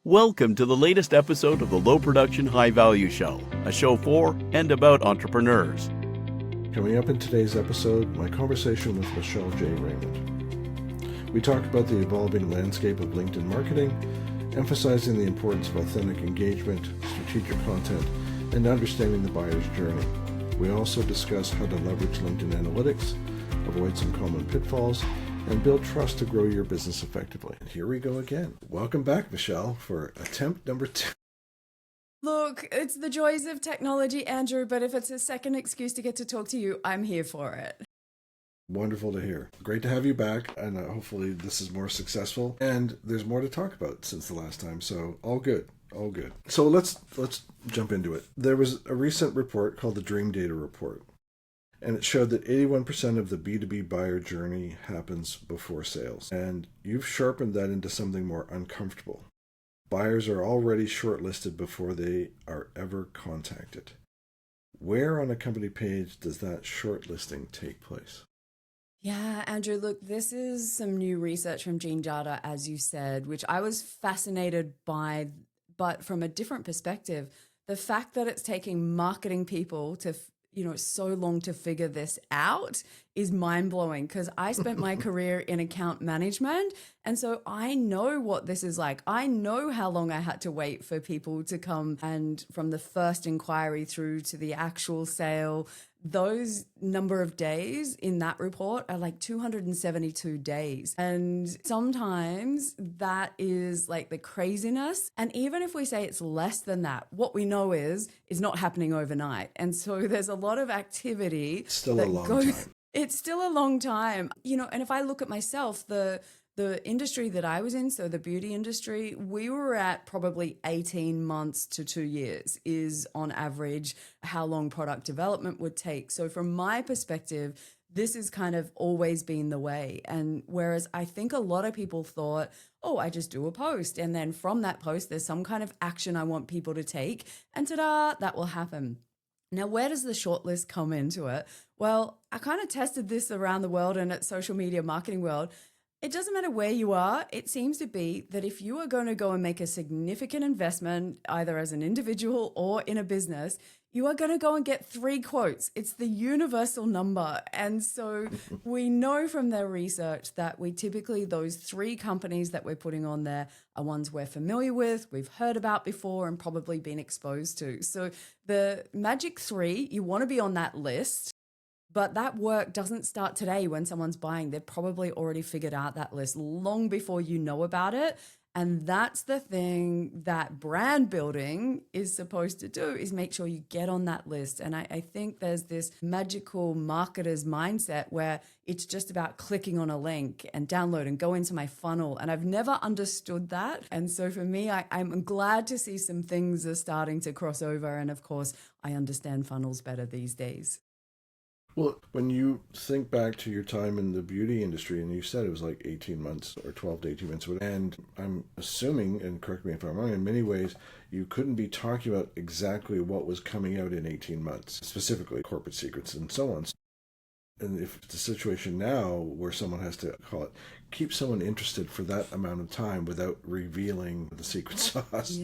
Welcome to the latest episode of the Low Production High Value Show, a show for and about entrepreneurs. Coming up in today's episode, my conversation with Michelle J. Raymond. We talk about the evolving landscape of LinkedIn marketing, emphasizing the importance of authentic engagement, strategic content, and understanding the buyer's journey. We also discuss how to leverage LinkedIn analytics, avoid some common pitfalls, and build trust to grow your business effectively. And here we go again. Welcome back, Michelle, for attempt number 2. Look, it's the joys of technology, Andrew, but if it's a second excuse to get to talk to you, I'm here for it. Wonderful to hear. Great to have you back, and hopefully this is more successful. And there's more to talk about since the last time, so all good. All good. So let's jump into it. There was a recent report called the Dream Data Report, and it showed that 81% of the B2B buyer journey happens before sales. And you've sharpened that into something more uncomfortable. Buyers are already shortlisted before they are ever contacted. Where on a company page does that shortlisting take place? Yeah, Andrew, look, this is some new research from Gene Data, as you said, which I was fascinated by, but from a different perspective. The fact that it's taking marketing people to so long to figure this out is mind-blowing, because I spent my career in account management, and so I know what this is like. I know how long I had to wait for people to come, and from the first inquiry through to the actual sale, those number of days in that report are like 272 days. And sometimes that is like the craziness. And even if we say it's less than that, what we know is it's not happening overnight. And so there's a lot of activity. Still a long time. It's still a long time. And if I look at myself, the industry that I was in, so the beauty industry, we were at probably 18 months to 2 years is on average how long product development would take. So from my perspective, this has kind of always been the way. And whereas I think a lot of people thought, oh, I just do a post, and then from that post, there's some kind of action I want people to take, and ta-da, that will happen. Now, where does the shortlist come into it? Well, I kind of tested this around the world and at social media marketing world. It doesn't matter where you are. It seems to be that if you are going to go and make a significant investment, either as an individual or in a business, you are going to go and get 3 quotes. It's the universal number. And so we know from their research that those 3 companies that we're putting on there are ones we're familiar with, we've heard about before, and probably been exposed to. So the magic 3, you want to be on that list. But that work doesn't start today when someone's buying. They've probably already figured out that list long before you know about it. And that's the thing that brand building is supposed to do, is make sure you get on that list. And I think there's this magical marketer's mindset where it's just about clicking on a link and download and go into my funnel. And I've never understood that. And so for me, I'm glad to see some things are starting to cross over. And of course, I understand funnels better these days. Well, when you think back to your time in the beauty industry, and you said it was like 18 months or 12 to 18 months, and I'm assuming, and correct me if I'm wrong, in many ways, you couldn't be talking about exactly what was coming out in 18 months, specifically corporate secrets and so on. And if it's a situation now where someone has to keep someone interested for that amount of time without revealing the secret sauce,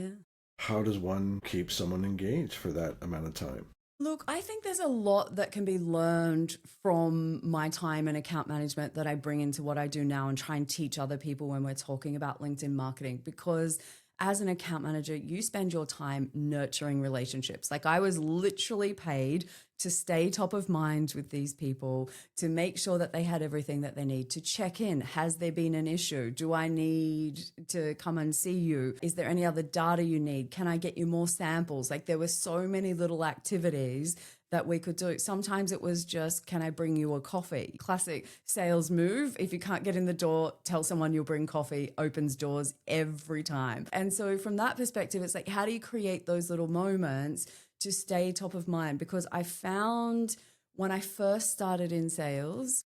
How does one keep someone engaged for that amount of time? Look, I think there's a lot that can be learned from my time in account management that I bring into what I do now and try and teach other people when we're talking about LinkedIn marketing, because as an account manager, you spend your time nurturing relationships. Like, I was literally paid to stay top of mind with these people, to make sure that they had everything that they need, to check in. Has there been an issue? Do I need to come and see you? Is there any other data you need? Can I get you more samples? Like, there were so many little activities that we could do. Sometimes it was just, can I bring you a coffee? Classic sales move. If you can't get in the door, tell someone you'll bring coffee. Opens doors every time. And so from that perspective, it's like, how do you create those little moments to stay top of mind? Because I found when I first started in sales,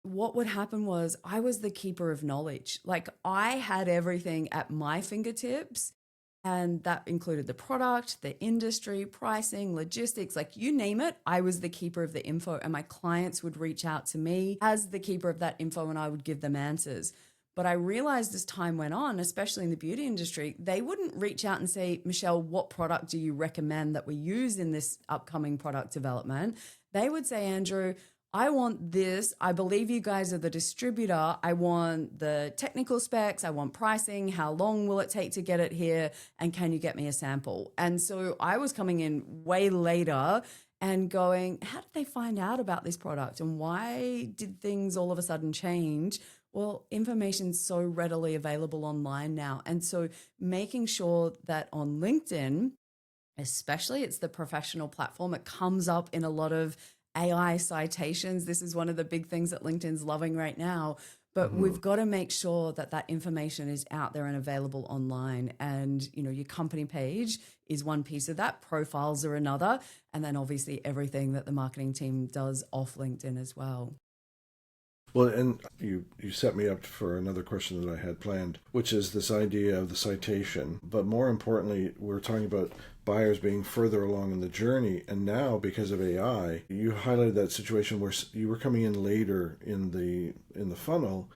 what would happen was I was the keeper of knowledge. Like, I had everything at my fingertips. And that included the product, the industry, pricing, logistics, like you name it. I was the keeper of the info, and my clients would reach out to me as the keeper of that info, and I would give them answers. But I realized as time went on, especially in the beauty industry, they wouldn't reach out and say, Michelle, what product do you recommend that we use in this upcoming product development? They would say, Andrew, I want this. I believe you guys are the distributor. I want the technical specs. I want pricing. How long will it take to get it here? And can you get me a sample? And so I was coming in way later and going, how did they find out about this product? And why did things all of a sudden change? Well, information's so readily available online now. And so making sure that on LinkedIn, especially it's the professional platform, it comes up in a lot of AI citations. This is one of the big things that LinkedIn's loving right now. But we've got to make sure that that information is out there and available online. And, you know, your company page is one piece of that. Profiles are another. And then obviously everything that the marketing team does off LinkedIn as well. Well, and you set me up for another question that I had planned, which is this idea of the citation. But more importantly, we're talking about buyers being further along in the journey. And now, because of AI, you highlighted that situation where you were coming in later in the funnel,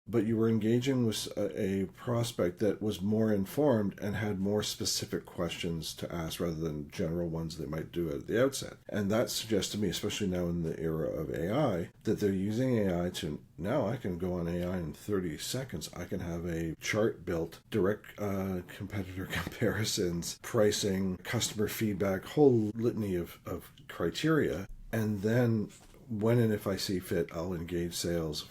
but you were engaging with a prospect that was more informed and had more specific questions to ask rather than general ones they might do at the outset. And that suggests to me, especially now in the era of AI, that they're using AI to, now I can go on AI in 30 seconds. I can have a chart built, direct competitor comparisons, pricing, customer feedback, whole litany of criteria. And then when and if I see fit, I'll engage sales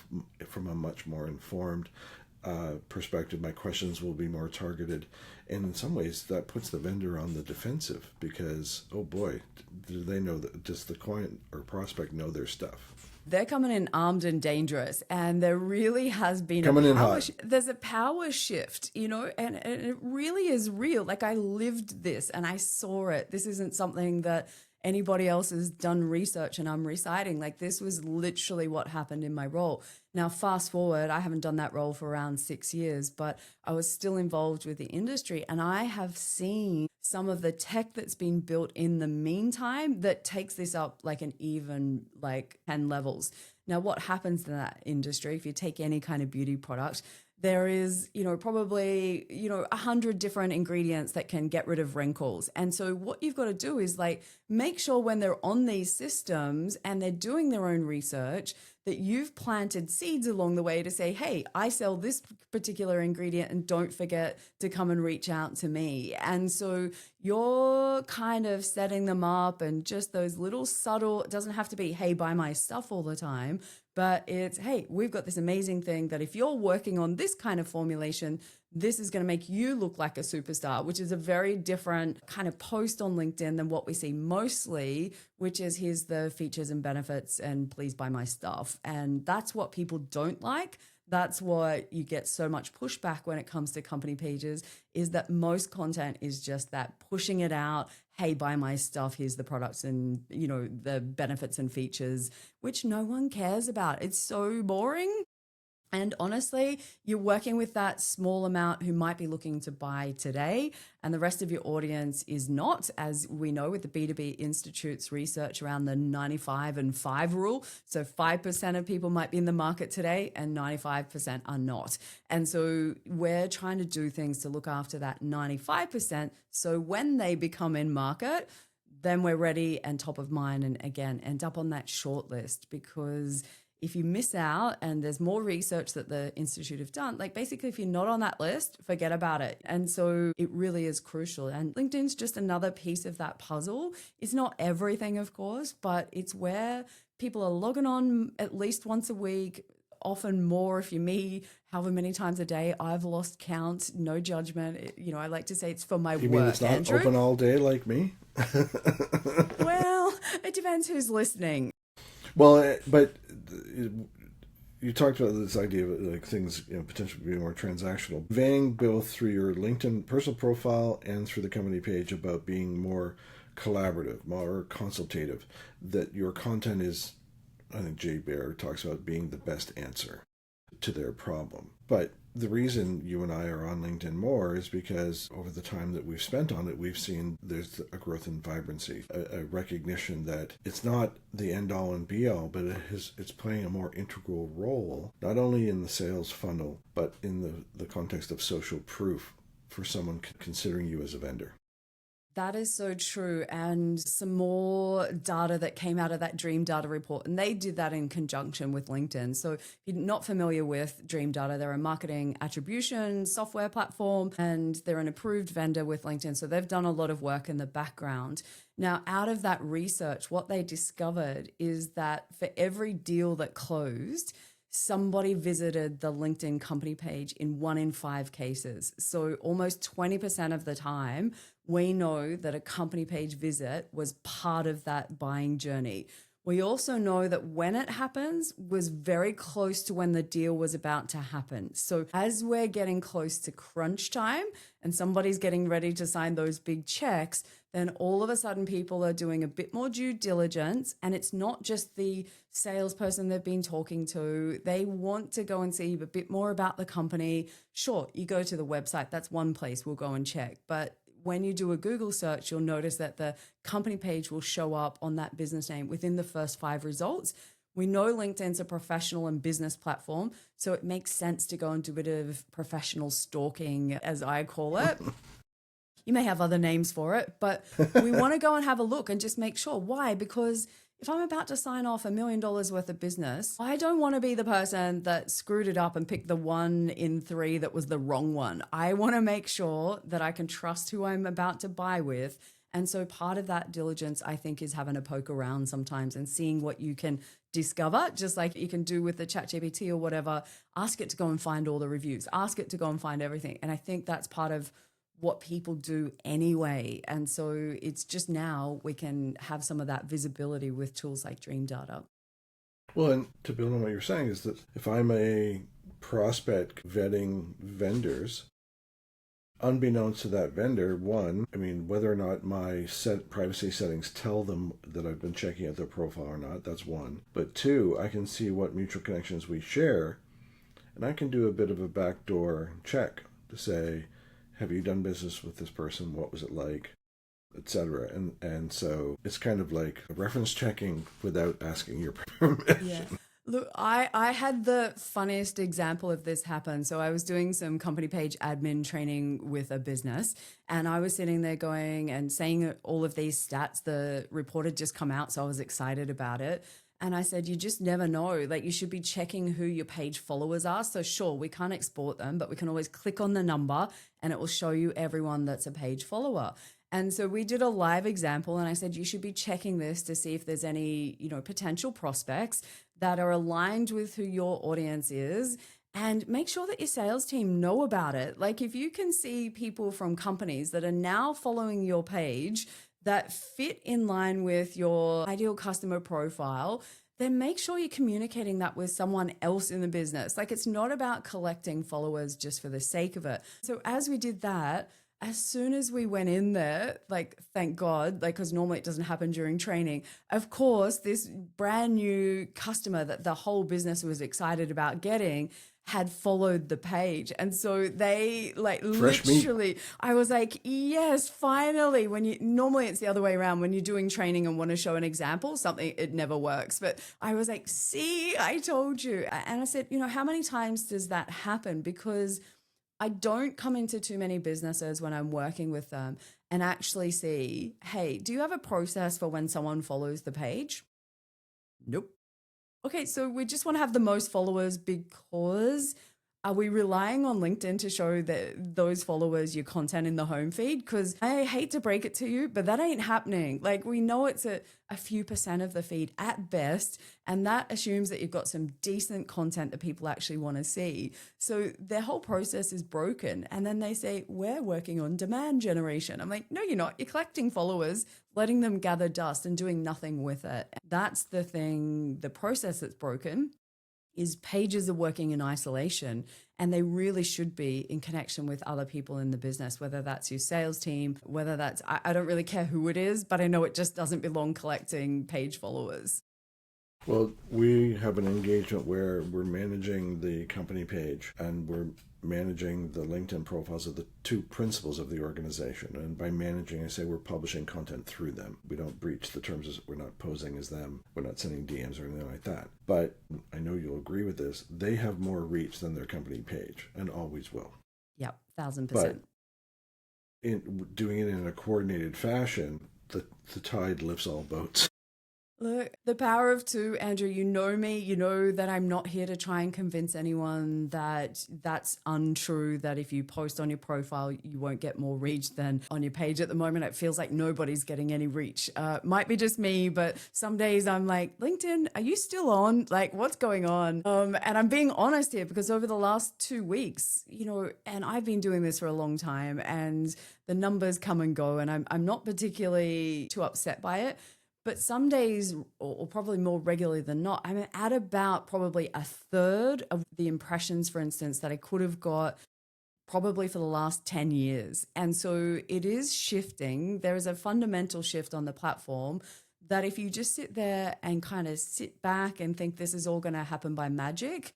from a much more informed perspective. My questions will be more targeted. And in some ways, that puts the vendor on the defensive because, oh boy, do they know that? Does the client or prospect know their stuff? They're coming in armed and dangerous, and there really has been there's a power shift, you know, and it really is real. Like, I lived this and I saw it. This isn't something that anybody else has done research and I'm reciting. Like, this was literally what happened in my role. Now, fast forward, I haven't done that role for around 6 years, but I was still involved with the industry, and I have seen some of the tech that's been built in the meantime that takes this up like an even like 10 levels. Now, what happens in that industry, if you take any kind of beauty product, there is, you know, probably, you know, 100 different ingredients that can get rid of wrinkles. And so what you've got to do is like make sure when they're on these systems and they're doing their own research that you've planted seeds along the way to say, hey, I sell this particular ingredient and don't forget to come and reach out to me. And so you're kind of setting them up, and just those little subtle, it doesn't have to be, hey, buy my stuff all the time, but it's, hey, we've got this amazing thing that if you're working on this kind of formulation, this is going to make you look like a superstar, which is a very different kind of post on LinkedIn than what we see mostly, which is here's the features and benefits and please buy my stuff. And that's what people don't like. That's what you get so much pushback when it comes to company pages, is that most content is just that pushing it out. Hey, buy my stuff. Here's the products and, you know, the benefits and features, which no one cares about. It's so boring. And honestly, you're working with that small amount who might be looking to buy today, and the rest of your audience is not, as we know with the B2B Institute's research around the 95 and 5 rule. So 5% of people might be in the market today and 95% are not. And so we're trying to do things to look after that 95%. So when they become in market, then we're ready and top of mind, and again, end up on that short list. Because if you miss out, and there's more research that the Institute have done, like basically if you're not on that list, forget about it. And so it really is crucial. And LinkedIn's just another piece of that puzzle. It's not everything, of course, but it's where people are logging on at least once a week, often more if you're me, however many times a day. I've lost count, no judgment. You know, I like to say it's for my work. You mean it's not Andrew? Open all day like me? Well, it depends who's listening. Well, but you talked about this idea of like things, you know, potentially being more transactional. Conveying both through your LinkedIn personal profile and through the company page about being more collaborative, more consultative, that your content is, I think Jay Baer talks about being the best answer to their problem. But the reason you and I are on LinkedIn more is because over the time that we've spent on it, we've seen there's a growth in vibrancy, a recognition that it's not the end all and be all, but it's playing a more integral role, not only in the sales funnel, but in the context of social proof for someone considering you as a vendor. That is so true. And some more data that came out of that Dream Data report, and they did that in conjunction with LinkedIn. So if you're not familiar with Dream Data, they're a marketing attribution software platform, and they're an approved vendor with LinkedIn. So they've done a lot of work in the background. Now, out of that research, what they discovered is that for every deal that closed, somebody visited the LinkedIn company page in 1 in 5 cases. So almost 20% of the time, we know that a company page visit was part of that buying journey. We also know that when it happens was very close to when the deal was about to happen. So as we're getting close to crunch time and somebody's getting ready to sign those big checks, then all of a sudden people are doing a bit more due diligence, and it's not just the salesperson they've been talking to. They want to go and see a bit more about the company. Sure, you go to the website, that's one place we'll go and check. But when you do a Google search, you'll notice that the company page will show up on that business name within the first 5 results. We know LinkedIn's a professional and business platform, so it makes sense to go and do a bit of professional stalking, as I call it. You may have other names for it, but we want to go and have a look and just make sure. Why? Because if I'm about to sign off $1 million worth of business, I don't want to be the person that screwed it up and picked the 1 in 3 that was the wrong one. I want to make sure that I can trust who I'm about to buy with. And so part of that diligence, I think, is having a poke around sometimes and seeing what you can discover, just like you can do with the ChatGPT or whatever. Ask it to go and find all the reviews. Ask it to go and find everything. And I think that's part of what people do anyway. And so it's just now we can have some of that visibility with tools like Dream Data. Well, and to build on what you're saying is that if I'm a prospect vetting vendors, unbeknownst to that vendor, one, I mean, whether or not my privacy settings tell them that I've been checking out their profile or not, that's one. But two, I can see what mutual connections we share, and I can do a bit of a backdoor check to say, have you done business with this person? What was it like? Etc. And so it's kind of like reference checking without asking your permission. Yeah. Look, I had the funniest example of this happen. So I was doing some company page admin training with a business, and I was sitting there going and saying all of these stats. The report had just come out, so I was excited about it. And I said, you just never know. Like, you should be checking who your page followers are. So sure, we can't export them, but we can always click on the number and it will show you everyone that's a page follower. And so we did a live example, and I said, you should be checking this to see if there's any, potential prospects that are aligned with who your audience is, and make sure that your sales team know about it. Like, if you can see people from companies that are now following your page that fit in line with your ideal customer profile, then make sure you're communicating that with someone else in the business. Like, it's not about collecting followers just for the sake of it. So as we did that, as soon as we went in there, like, thank God, like, because normally it doesn't happen during training. Of course, this brand new customer that the whole business was excited about getting had followed the page. And so they Fresh literally, meat. I was like, yes, finally. Normally it's the other way around. When you're doing training and want to show an example, it never works. But I was like, see, I told you. And I said, how many times does that happen? Because I don't come into too many businesses when I'm working with them and actually see, hey, do you have a process for when someone follows the page? Nope. Okay, so we just want to have the most followers because are we relying on LinkedIn to show that those followers your content in the home feed? Because I hate to break it to you, but that ain't happening. Like, we know it's a few percent of the feed at best, and that assumes that you've got some decent content that people actually want to see. So their whole process is broken. And then they say, we're working on demand generation. I'm like, no, you're not. You're collecting followers, letting them gather dust and doing nothing with it. That's the thing, the process that's broken. Is pages are working in isolation, and they really should be in connection with other people in the business, whether that's your sales team, whether that's, I don't really care who it is, but I know it just doesn't belong collecting page followers. Well, we have an engagement where we're managing the company page and we're managing the LinkedIn profiles of the two principals of the organization. And by managing, I say we're publishing content through them. We don't breach the terms. We're not posing as them. We're not sending DMs or anything like that. But I know you'll agree with this. They have more reach than their company page and always will. Yep, 1000%. But in doing it in a coordinated fashion, the tide lifts all boats. Look, the power of two, Andrew, you know me, you know that I'm not here to try and convince anyone that that's untrue, that if you post on your profile, you won't get more reach than on your page. At the moment, it feels like nobody's getting any reach. Might be just me, but some days I'm like, LinkedIn, are you still on? Like, what's going on? And I'm being honest here because over the last 2 weeks, and I've been doing this for a long time and the numbers come and go and I'm not particularly too upset by it. But some days, or probably more regularly than not, I'm at about probably a third of the impressions, for instance, that I could have got probably for the last 10 years. And so it is shifting. There is a fundamental shift on the platform that if you just sit there and kind of sit back and think this is all going to happen by magic,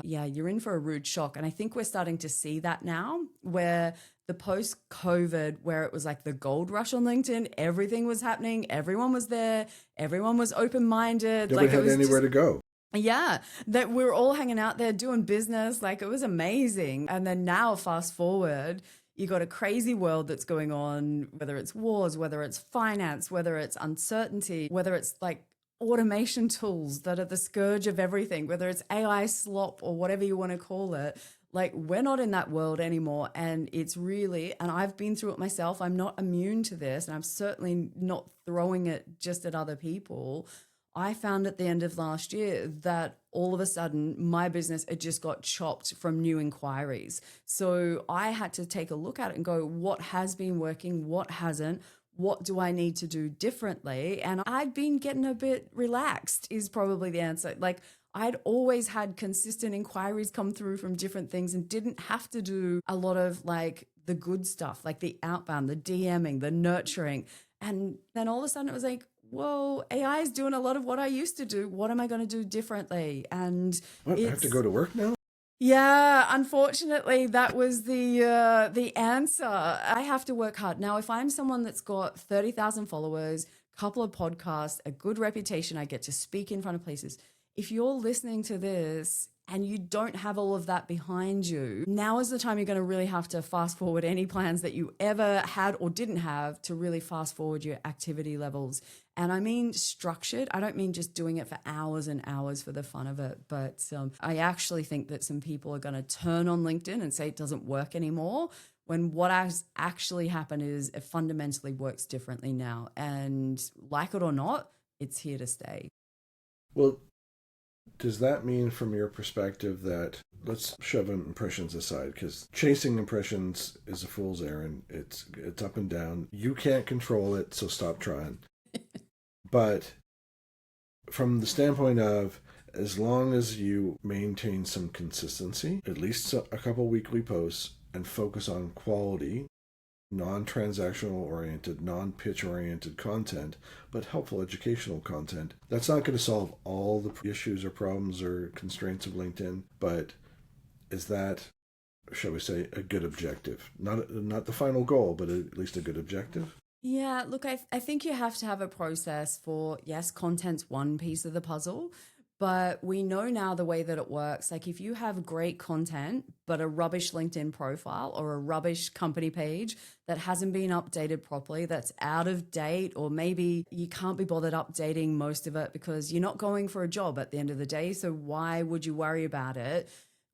yeah, you're in for a rude shock. And I think we're starting to see that now where the post-COVID, where it was like the gold rush on LinkedIn, everything was happening, everyone was there, everyone was open-minded. Nobody had anywhere to go. Yeah, that we're all hanging out there doing business. Like it was amazing. And then now fast forward, you got a crazy world that's going on, whether it's wars, whether it's finance, whether it's uncertainty, whether it's like automation tools that are the scourge of everything, whether it's AI slop or whatever you want to call it. Like we're not in that world anymore. And it's really, and I've been through it myself. I'm not immune to this and I'm certainly not throwing it just at other people. I found at the end of last year that all of a sudden my business had just got chopped from new inquiries. So I had to take a look at it and go, what has been working? What hasn't? What do I need to do differently? And I'd been getting a bit relaxed is probably the answer. Like I'd always had consistent inquiries come through from different things and didn't have to do a lot of like the good stuff, like the outbound, the DMing, the nurturing. And then all of a sudden it was like, whoa, AI is doing a lot of what I used to do. What am I going to do differently? And what, I have to go to work now? Yeah, unfortunately, that was the answer. I have to work hard. Now, if I'm someone that's got 30,000 followers, a couple of podcasts, a good reputation, I get to speak in front of places. If you're listening to this and you don't have all of that behind you, now is the time you're going to really have to fast forward any plans that you ever had or didn't have to really fast forward your activity levels. And I mean structured. I don't mean just doing it for hours and hours for the fun of it. But I actually think that some people are going to turn on LinkedIn and say it doesn't work anymore, when what has actually happened is it fundamentally works differently now. And like it or not, it's here to stay. Well, does that mean from your perspective that, let's shove impressions aside, because chasing impressions is a fool's errand. It's up and down. You can't control it, so stop trying. But from the standpoint of, as long as you maintain some consistency, at least a couple weekly posts, and focus on quality, non-transactional oriented, non-pitch oriented content, but helpful educational content, that's not going to solve all the issues or problems or constraints of LinkedIn, but is that, shall we say, a good objective? Not the final goal, but at least a good objective? Yeah, look, I think you have to have a process for, yes, content's one piece of the puzzle, but we know now the way that it works. Like if you have great content, but a rubbish LinkedIn profile or a rubbish company page that hasn't been updated properly, that's out of date, or maybe you can't be bothered updating most of it because you're not going for a job at the end of the day. So why would you worry about it?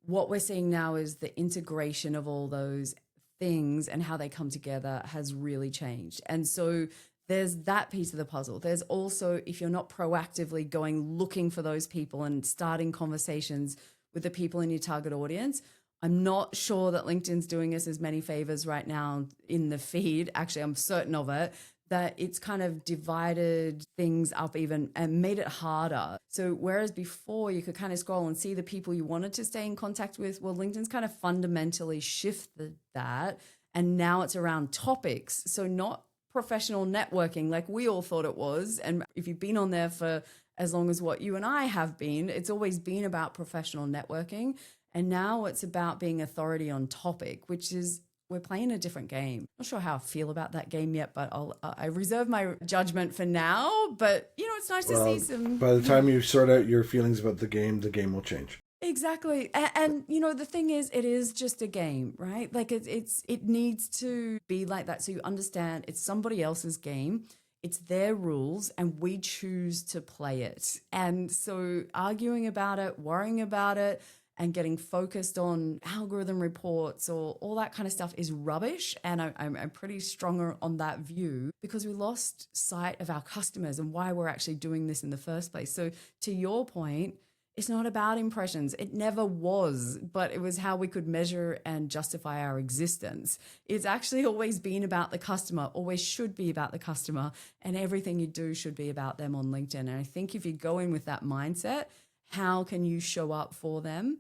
What we're seeing now is the integration of all those things and how they come together has really changed. And so there's that piece of the puzzle. There's also, if you're not proactively going looking for those people and starting conversations with the people in your target audience, I'm not sure that LinkedIn's doing us as many favors right now in the feed. Actually, I'm certain of it, that it's kind of divided things up even and made it harder. So whereas before you could kind of scroll and see the people you wanted to stay in contact with, well, LinkedIn's kind of fundamentally shifted that. And now it's around topics. So not professional networking like we all thought it was. And if you've been on there for as long as what you and I have been. It's always been about professional networking. And now it's about being authority on topic, which is we're playing a different game. Not sure how I feel about that game yet, but I reserve my judgment for now. But, it's nice to see some... By the time you sort out your feelings about the game will change. Exactly. And the thing is, it is just a game, right? Like it needs to be like that. So you understand it's somebody else's game. It's their rules and we choose to play it. And so arguing about it, worrying about it, and getting focused on algorithm reports or all that kind of stuff is rubbish. And I'm pretty stronger on that view because we lost sight of our customers and why we're actually doing this in the first place. So to your point, it's not about impressions. It never was, but it was how we could measure and justify our existence. It's actually always been about the customer, always should be about the customer, and everything you do should be about them on LinkedIn. And I think if you go in with that mindset, how can you show up for them?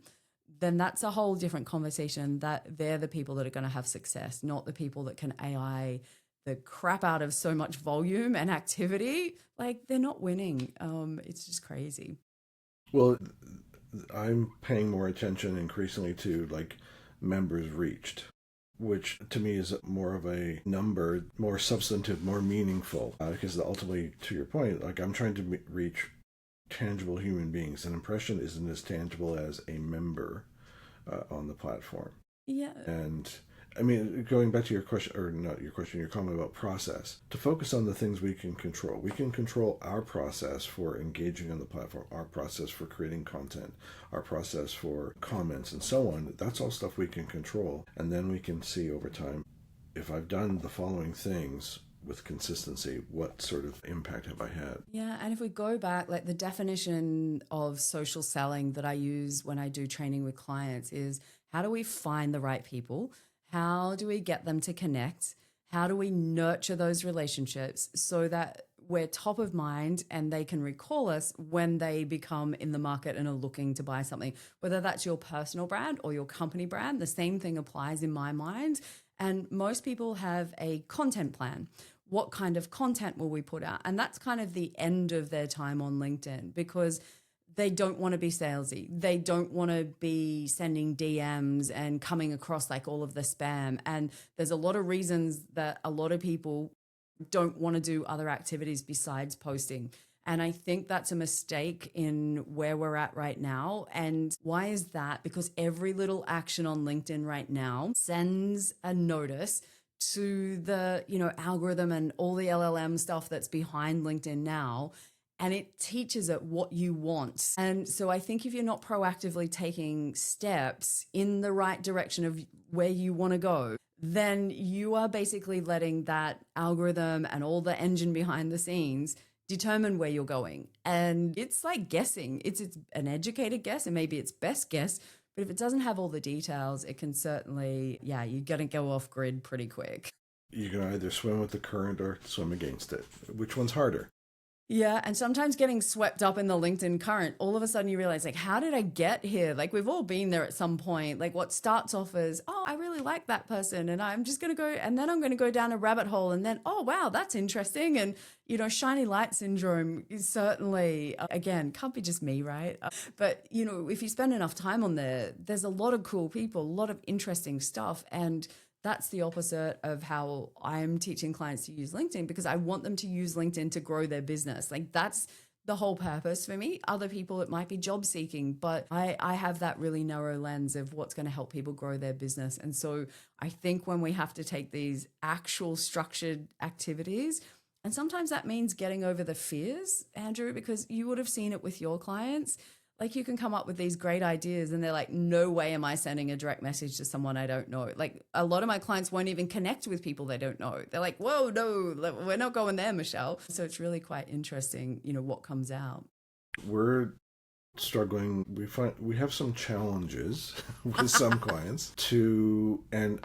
Then that's a whole different conversation, that they're the people that are going to have success, not the people that can AI the crap out of so much volume and activity. Like they're not winning. It's just crazy. Well, I'm paying more attention increasingly to like members reached, which to me is more of a number, more substantive, more meaningful, because ultimately, to your point, like I'm trying to reach tangible human beings. An impression isn't as tangible as a member on the platform. Yeah. And I mean, going back to your question, or not your question, your comment about process, to focus on the things we can control. We can control our process for engaging on the platform, our process for creating content, our process for comments and so on. That's all stuff we can control. And then we can see over time, if I've done the following things with consistency, what sort of impact have I had? Yeah, and if we go back, like the definition of social selling that I use when I do training with clients is, how do we find the right people? How do we get them to connect? How do we nurture those relationships so that we're top of mind and they can recall us when they become in the market and are looking to buy something, whether that's your personal brand or your company brand? The same thing applies in my mind. And most people have a content plan. What kind of content will we put out? And that's kind of the end of their time on LinkedIn, because they don't want to be salesy. They don't want to be sending DMs and coming across like all of the spam. And there's a lot of reasons that a lot of people don't want to do other activities besides posting. And I think that's a mistake in where we're at right now. And why is that? Because every little action on LinkedIn right now sends a notice to the, algorithm and all the LLM stuff that's behind LinkedIn now. And it teaches it what you want. And so I think if you're not proactively taking steps in the right direction of where you want to go, then you are basically letting that algorithm and all the engine behind the scenes determine where you're going. And it's like guessing. It's an educated guess and maybe it's best guess. But if it doesn't have all the details, it can certainly, you're going to go off grid pretty quick. You can either swim with the current or swim against it. Which one's harder? Yeah, and sometimes getting swept up in the LinkedIn current, all of a sudden you realize, like, how did I get here? Like, we've all been there at some point. Like, what starts off as, oh, I really like that person, and I'm just going to go, and then I'm going to go down a rabbit hole, and then, oh, wow, that's interesting. And, shiny light syndrome is certainly, again, can't be just me, right? But, if you spend enough time on there, there's a lot of cool people, a lot of interesting stuff, and that's the opposite of how I'm teaching clients to use LinkedIn, because I want them to use LinkedIn to grow their business. Like that's the whole purpose for me. Other people, it might be job seeking, but I have that really narrow lens of what's going to help people grow their business. And so I think when we have to take these actual structured activities, and sometimes that means getting over the fears, Andrew, because you would have seen it with your clients. Like you can come up with these great ideas and they're like, no way am I sending a direct message to someone I don't know. Like a lot of my clients won't even connect with people they don't know. They're like, whoa, no, we're not going there, Michelle. So it's really quite interesting, what comes out. We're struggling. We have some challenges with some clients and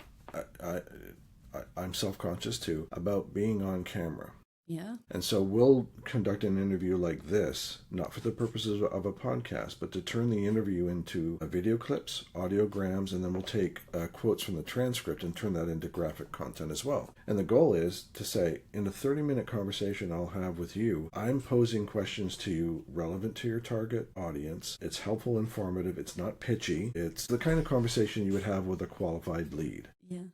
I'm self-conscious too, about being on camera. Yeah. And so we'll conduct an interview like this, not for the purposes of a podcast, but to turn the interview into video clips, audiograms, and then we'll take quotes from the transcript and turn that into graphic content as well. And the goal is to say, in a 30-minute conversation I'll have with you, I'm posing questions to you relevant to your target audience. It's helpful, informative. It's not pitchy. It's the kind of conversation you would have with a qualified lead. Yeah.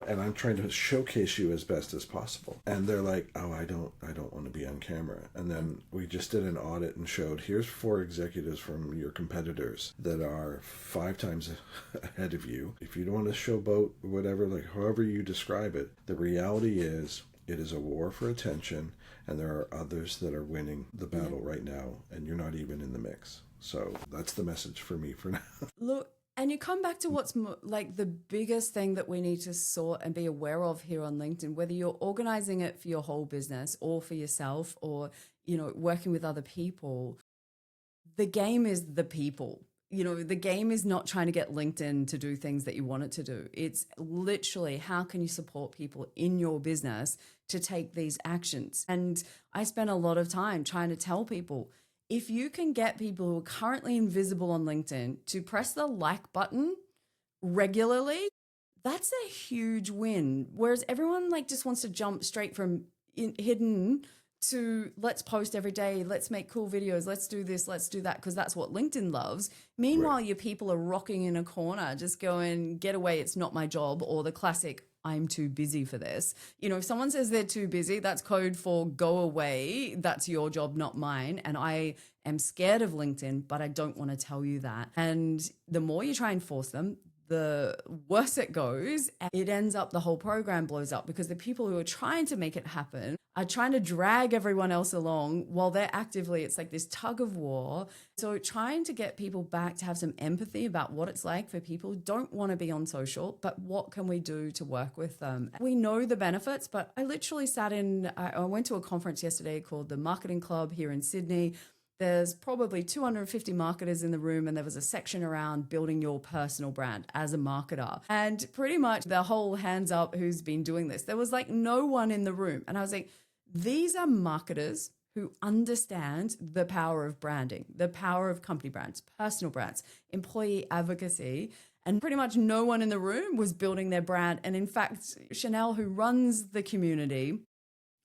And I'm trying to showcase you as best as possible. And they're like, oh, I don't want to be on camera. And then we just did an audit and showed, here's 4 executives from your competitors that are 5 times ahead of you. If you don't want to showboat, whatever, like however you describe it, the reality is it is a war for attention, and there are others that are winning the battle right now, and you're not even in the mix. So that's the message for me for now. Look, and you come back to what's like the biggest thing that we need to sort and be aware of here on LinkedIn, whether you're organizing it for your whole business or for yourself or, you know, working with other people. The game is the people. You know, the game is not trying to get LinkedIn to do things that you want it to do. It's literally how can you support people in your business to take these actions? And I spend a lot of time trying to tell people, if you can get people who are currently invisible on LinkedIn to press the like button regularly, that's a huge win. Whereas everyone like just wants to jump straight from hidden to let's post every day, let's make cool videos, let's do this, let's do that, because that's what LinkedIn loves. Meanwhile, your people are rocking in a corner, just going, get away, it's not my job, or the classic, I'm too busy for this. You know, if someone says they're too busy, that's code for go away. That's your job, not mine. And I am scared of LinkedIn, but I don't want to tell you that. And the more you try and force them, the worse it goes. It ends up, the whole program blows up because the people who are trying to make it happen are trying to drag everyone else along while they're actively, it's like this tug of war. So trying to get people back to have some empathy about what it's like for people who don't want to be on social, but what can we do to work with them? We know the benefits, but I literally I went to a conference yesterday called the Marketing Club here in Sydney. There's probably 250 marketers in the room, and there was a section around building your personal brand as a marketer. And pretty much the whole hands up who's been doing this. There was like no one in the room. And I was like, these are marketers who understand the power of branding, the power of company brands, personal brands, employee advocacy. And pretty much no one in the room was building their brand. And in fact, Chanel, who runs the community,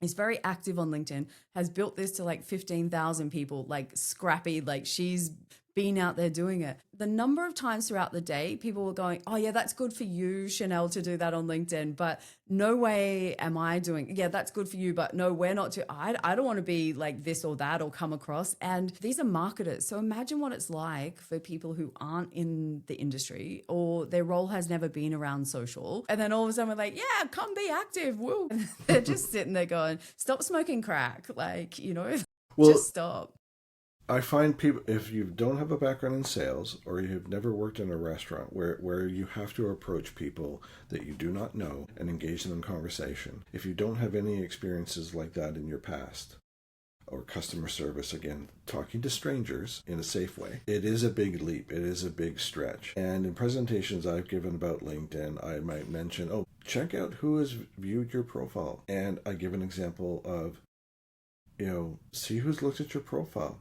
is very active on LinkedIn, has built this to like 15,000 people, like scrappy, like she's been out there doing it. The number of times throughout the day, people were going, oh yeah, that's good for you, Chanel, to do that on LinkedIn, but no way am I doing, yeah, that's good for you, but no, we're not I don't want to be like this or that or come across. And these are marketers. So imagine what it's like for people who aren't in the industry or their role has never been around social. And then all of a sudden we're like, yeah, come be active. Woo. They're just sitting there going, stop smoking crack. Like, you know, just stop. I find people, if you don't have a background in sales or you've never worked in a restaurant where you have to approach people that you do not know and engage them in conversation, if you don't have any experiences like that in your past, or customer service, again, talking to strangers in a safe way, it is a big leap. It is a big stretch. And in presentations I've given about LinkedIn, I might mention, oh, check out who has viewed your profile. And I give an example of, you know, see who's looked at your profile.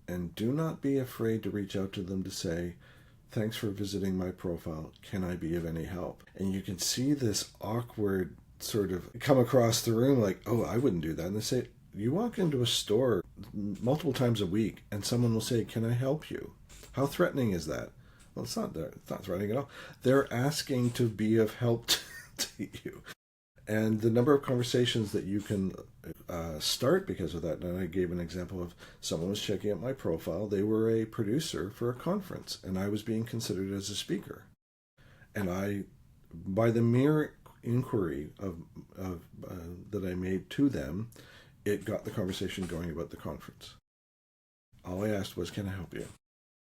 And do not be afraid to reach out to them to say, thanks for visiting my profile. Can I be of any help? And you can see this awkward sort of come across the room like, oh, I wouldn't do that. And they say, you walk into a store multiple times a week and someone will say, can I help you? How threatening is that? Well, it's not threatening at all. They're asking to be of help to you. And the number of conversations that you can start because of that. And I gave an example of someone was checking out my profile. They were a producer for a conference, and I was being considered as a speaker. And I, by the mere inquiry that I made to them, it got the conversation going about the conference. All I asked was, can I help you?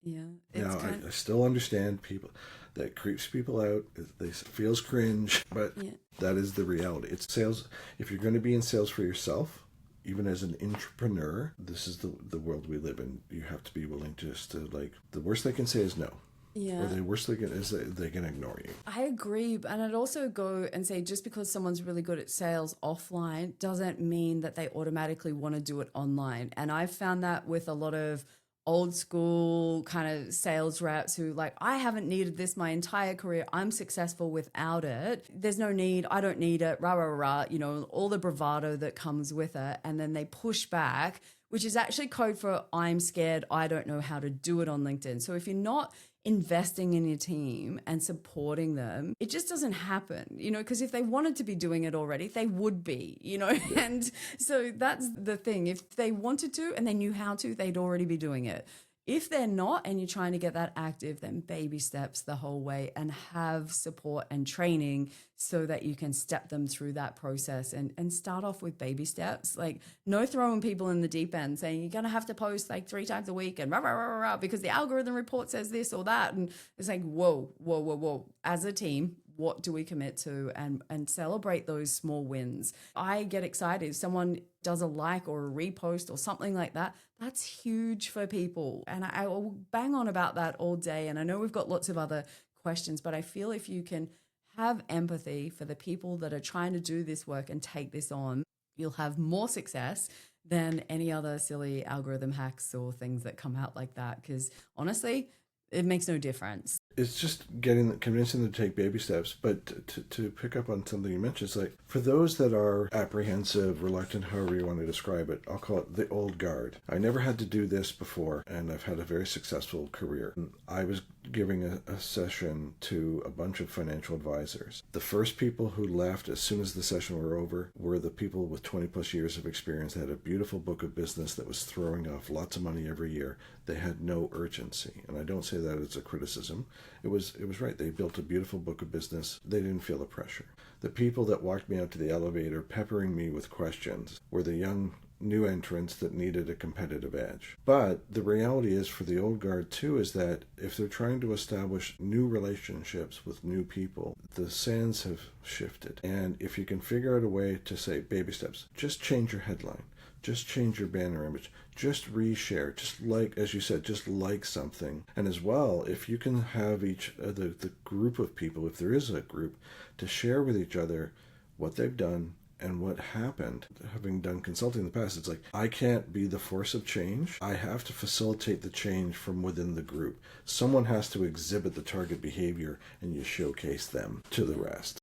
Yeah. Now, I still understand people. That creeps people out. It feels cringe, but that is the reality. It's sales. If you're going to be in sales for yourself, even as an entrepreneur, this is the world we live in. You have to be willing to just to like, the worst they can say is no. Yeah. Or the worst they can is they can ignore you. I agree. And I'd also go and say just because someone's really good at sales offline doesn't mean that they automatically want to do it online. And I've found that with a lot of old school kind of sales reps who like, I haven't needed this my entire career. I'm successful without it. There's no need. I don't need it. Rah, rah, rah, you know, all the bravado that comes with it. And then they push back, which is actually code for I'm scared. I don't know how to do it on LinkedIn. So if you're not investing in your team and supporting them, it just doesn't happen, you know, because if they wanted to be doing it already, they would be, you know, and so that's the thing. If they wanted to and they knew how to, they'd already be doing it. If they're not and you're trying to get that active, then baby steps the whole way and have support and training so that you can step them through that process and start off with baby steps. Like no throwing people in the deep end saying you're going to have to post like 3 times a week and rah, rah, rah, rah, rah, because the algorithm report says this or that. And it's like, whoa, whoa, whoa, whoa. As a team, what do we commit to and celebrate those small wins? I get excited if someone does a like or a repost or something like that. That's huge for people. And I will bang on about that all day. And I know we've got lots of other questions, but I feel if you can have empathy for the people that are trying to do this work and take this on, you'll have more success than any other silly algorithm hacks or things that come out like that. Because honestly, it makes no difference. It's just convincing them to take baby steps. But to pick up on something you mentioned, it's like for those that are apprehensive, reluctant, however you want to describe it, I'll call it the old guard. I never had to do this before, and I've had a very successful career. I was giving a session to a bunch of financial advisors. The first people who left as soon as the session were over were the people with 20 plus years of experience that had a beautiful book of business that was throwing off lots of money every year. They had no urgency. And I don't say that as a criticism. It was right. They built a beautiful book of business. They didn't feel the pressure. The people that walked me out to the elevator peppering me with questions were the young new entrants that needed a competitive edge. But the reality is for the old guard too is that if they're trying to establish new relationships with new people, the sands have shifted. And if you can figure out a way to say baby steps, just change your headline. Just change your banner image. Just reshare. Just like, as you said, just like something. And as well, if you can have the group of people, if there is a group, to share with each other what they've done and what happened. Having done consulting in the past, it's like, I can't be the force of change. I have to facilitate the change from within the group. Someone has to exhibit the target behavior and you showcase them to the rest.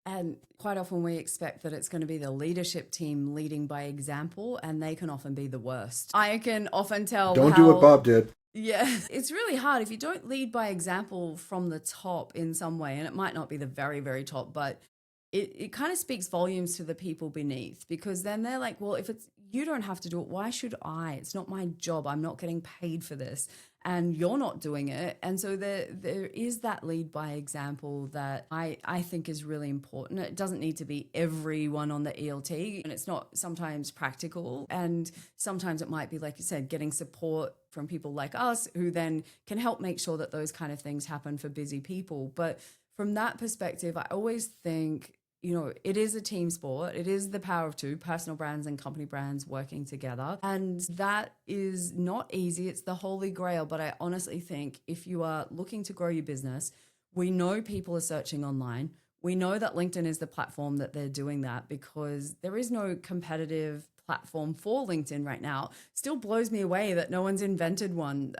And quite often we expect that it's going to be the leadership team leading by example, and they can often be the worst. I can often tell. Don't do what Bob did. Yeah, it's really hard if you don't lead by example from the top in some way, and it might not be the very, very top, but it kind of speaks volumes to the people beneath, because then they're like, well, if it's you don't have to do it, why should I? It's not my job. I'm not getting paid for this. And you're not doing it. And so there is that lead by example that I think is really important. It doesn't need to be everyone on the ELT, and it's not sometimes practical. And sometimes it might be, like you said, getting support from people like us who then can help make sure that those kind of things happen for busy people. But from that perspective, I always think, you know, it is a team sport. It is the power of two, personal brands and company brands working together. And that is not easy. It's the holy grail. But I honestly think if you are looking to grow your business, we know people are searching online. We know that LinkedIn is the platform that they're doing that, because there is no competitive platform for LinkedIn right now. Still blows me away that no one's invented one.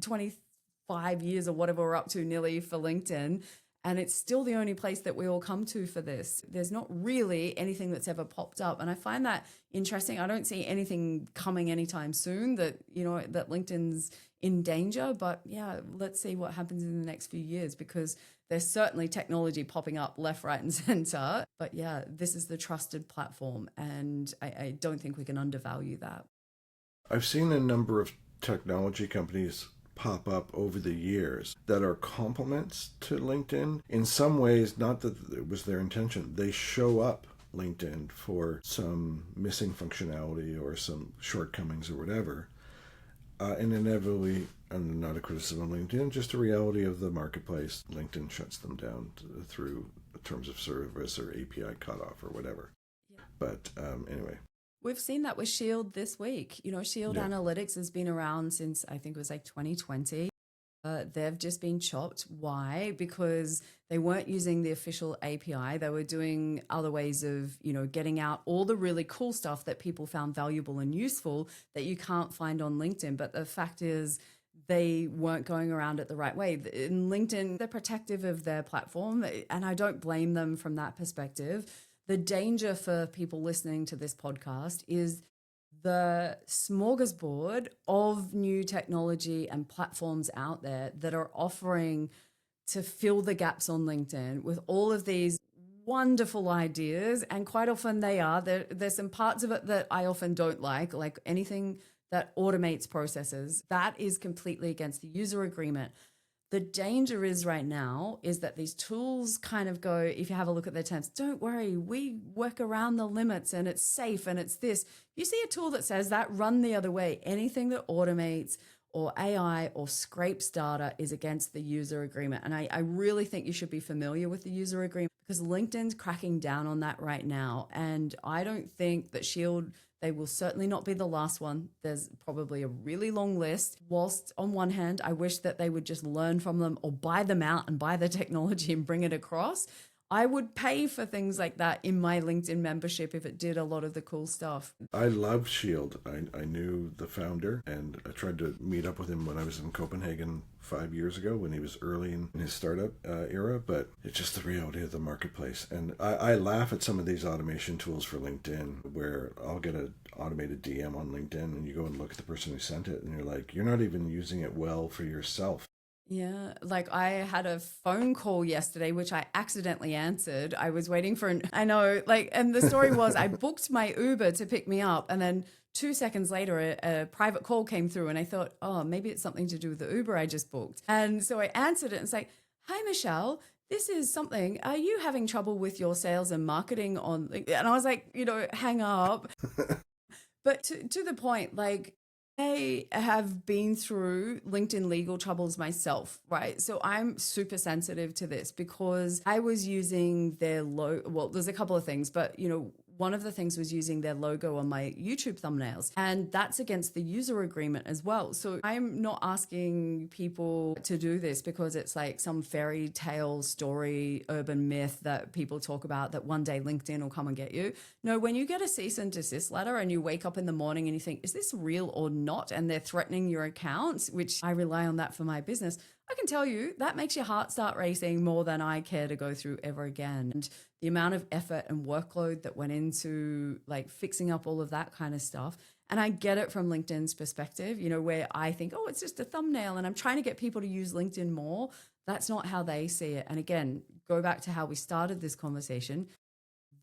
25 years or whatever we're up to nearly for LinkedIn. And it's still the only place that we all come to for this. There's not really anything that's ever popped up. And I find that interesting. I don't see anything coming anytime soon that, you know, that LinkedIn's in danger. But yeah, let's see what happens in the next few years, because there's certainly technology popping up left, right, and center. But yeah, this is the trusted platform. And I don't think we can undervalue that. I've seen a number of technology companies pop up over the years that are complements to LinkedIn. In some ways, not that it was their intention, they show up LinkedIn for some missing functionality or some shortcomings or whatever. And inevitably, and not a criticism of LinkedIn, just a reality of the marketplace, LinkedIn shuts them down through terms of service or API cutoff or whatever. Yeah. But anyway. We've seen that with Shield this week. You know, Shield Analytics has been around since I think it was like 2020. They've just been chopped. Why? Because they weren't using the official API. They were doing other ways of, getting out all the really cool stuff that people found valuable and useful that you can't find on LinkedIn. But the fact is, they weren't going around it the right way. In LinkedIn, they're protective of their platform, and I don't blame them from that perspective. The danger for people listening to this podcast is the smorgasbord of new technology and platforms out there that are offering to fill the gaps on LinkedIn with all of these wonderful ideas. And quite often there's some parts of it that I often don't like anything that automates processes. That is completely against the user agreement. The danger is right now is that these tools kind of go, if you have a look at their terms, don't worry, we work around the limits and it's safe and it's this. You see a tool that says that, run the other way. Anything that automates or AI or scrapes data is against the user agreement. And I really think you should be familiar with the user agreement because LinkedIn's cracking down on that right now. And I don't think that Shield, they will certainly not be the last one. There's probably a really long list. Whilst on one hand, I wish that they would just learn from them or buy them out and buy the technology and bring it across. I would pay for things like that in my LinkedIn membership if it did a lot of the cool stuff. I love Shield. I knew the founder, and I tried to meet up with him when I was in Copenhagen 5 years ago when he was early in his startup era, but it's just the reality of the marketplace. And I laugh at some of these automation tools for LinkedIn where I'll get an automated DM on LinkedIn and you go and look at the person who sent it and you're like, you're not even using it well for yourself. Yeah, like I had a phone call yesterday, which I accidentally answered. I was waiting for and the story was I booked my Uber to pick me up. And then 2 seconds later, a private call came through and I thought, oh, maybe it's something to do with the Uber I just booked. And so I answered it and it's like, hi, Michelle, this is something. Are you having trouble with your sales and marketing on? And I was like, hang up. But to the point, like, I have been through LinkedIn legal troubles myself, right? So I'm super sensitive to this because I was using their well, there's a couple of things, but one of the things was using their logo on my YouTube thumbnails, and that's against the user agreement as well. So I'm not asking people to do this because it's like some fairy tale story, urban myth that people talk about that one day LinkedIn will come and get you. No, when you get a cease and desist letter and you wake up in the morning and you think, is this real or not? And they're threatening your account, which I rely on that for my business. I can tell you that makes your heart start racing more than I care to go through ever again. And the amount of effort and workload that went into like fixing up all of that kind of stuff. And I get it from LinkedIn's perspective, where I think, oh, it's just a thumbnail and I'm trying to get people to use LinkedIn more. That's not how they see it. And again, go back to how we started this conversation.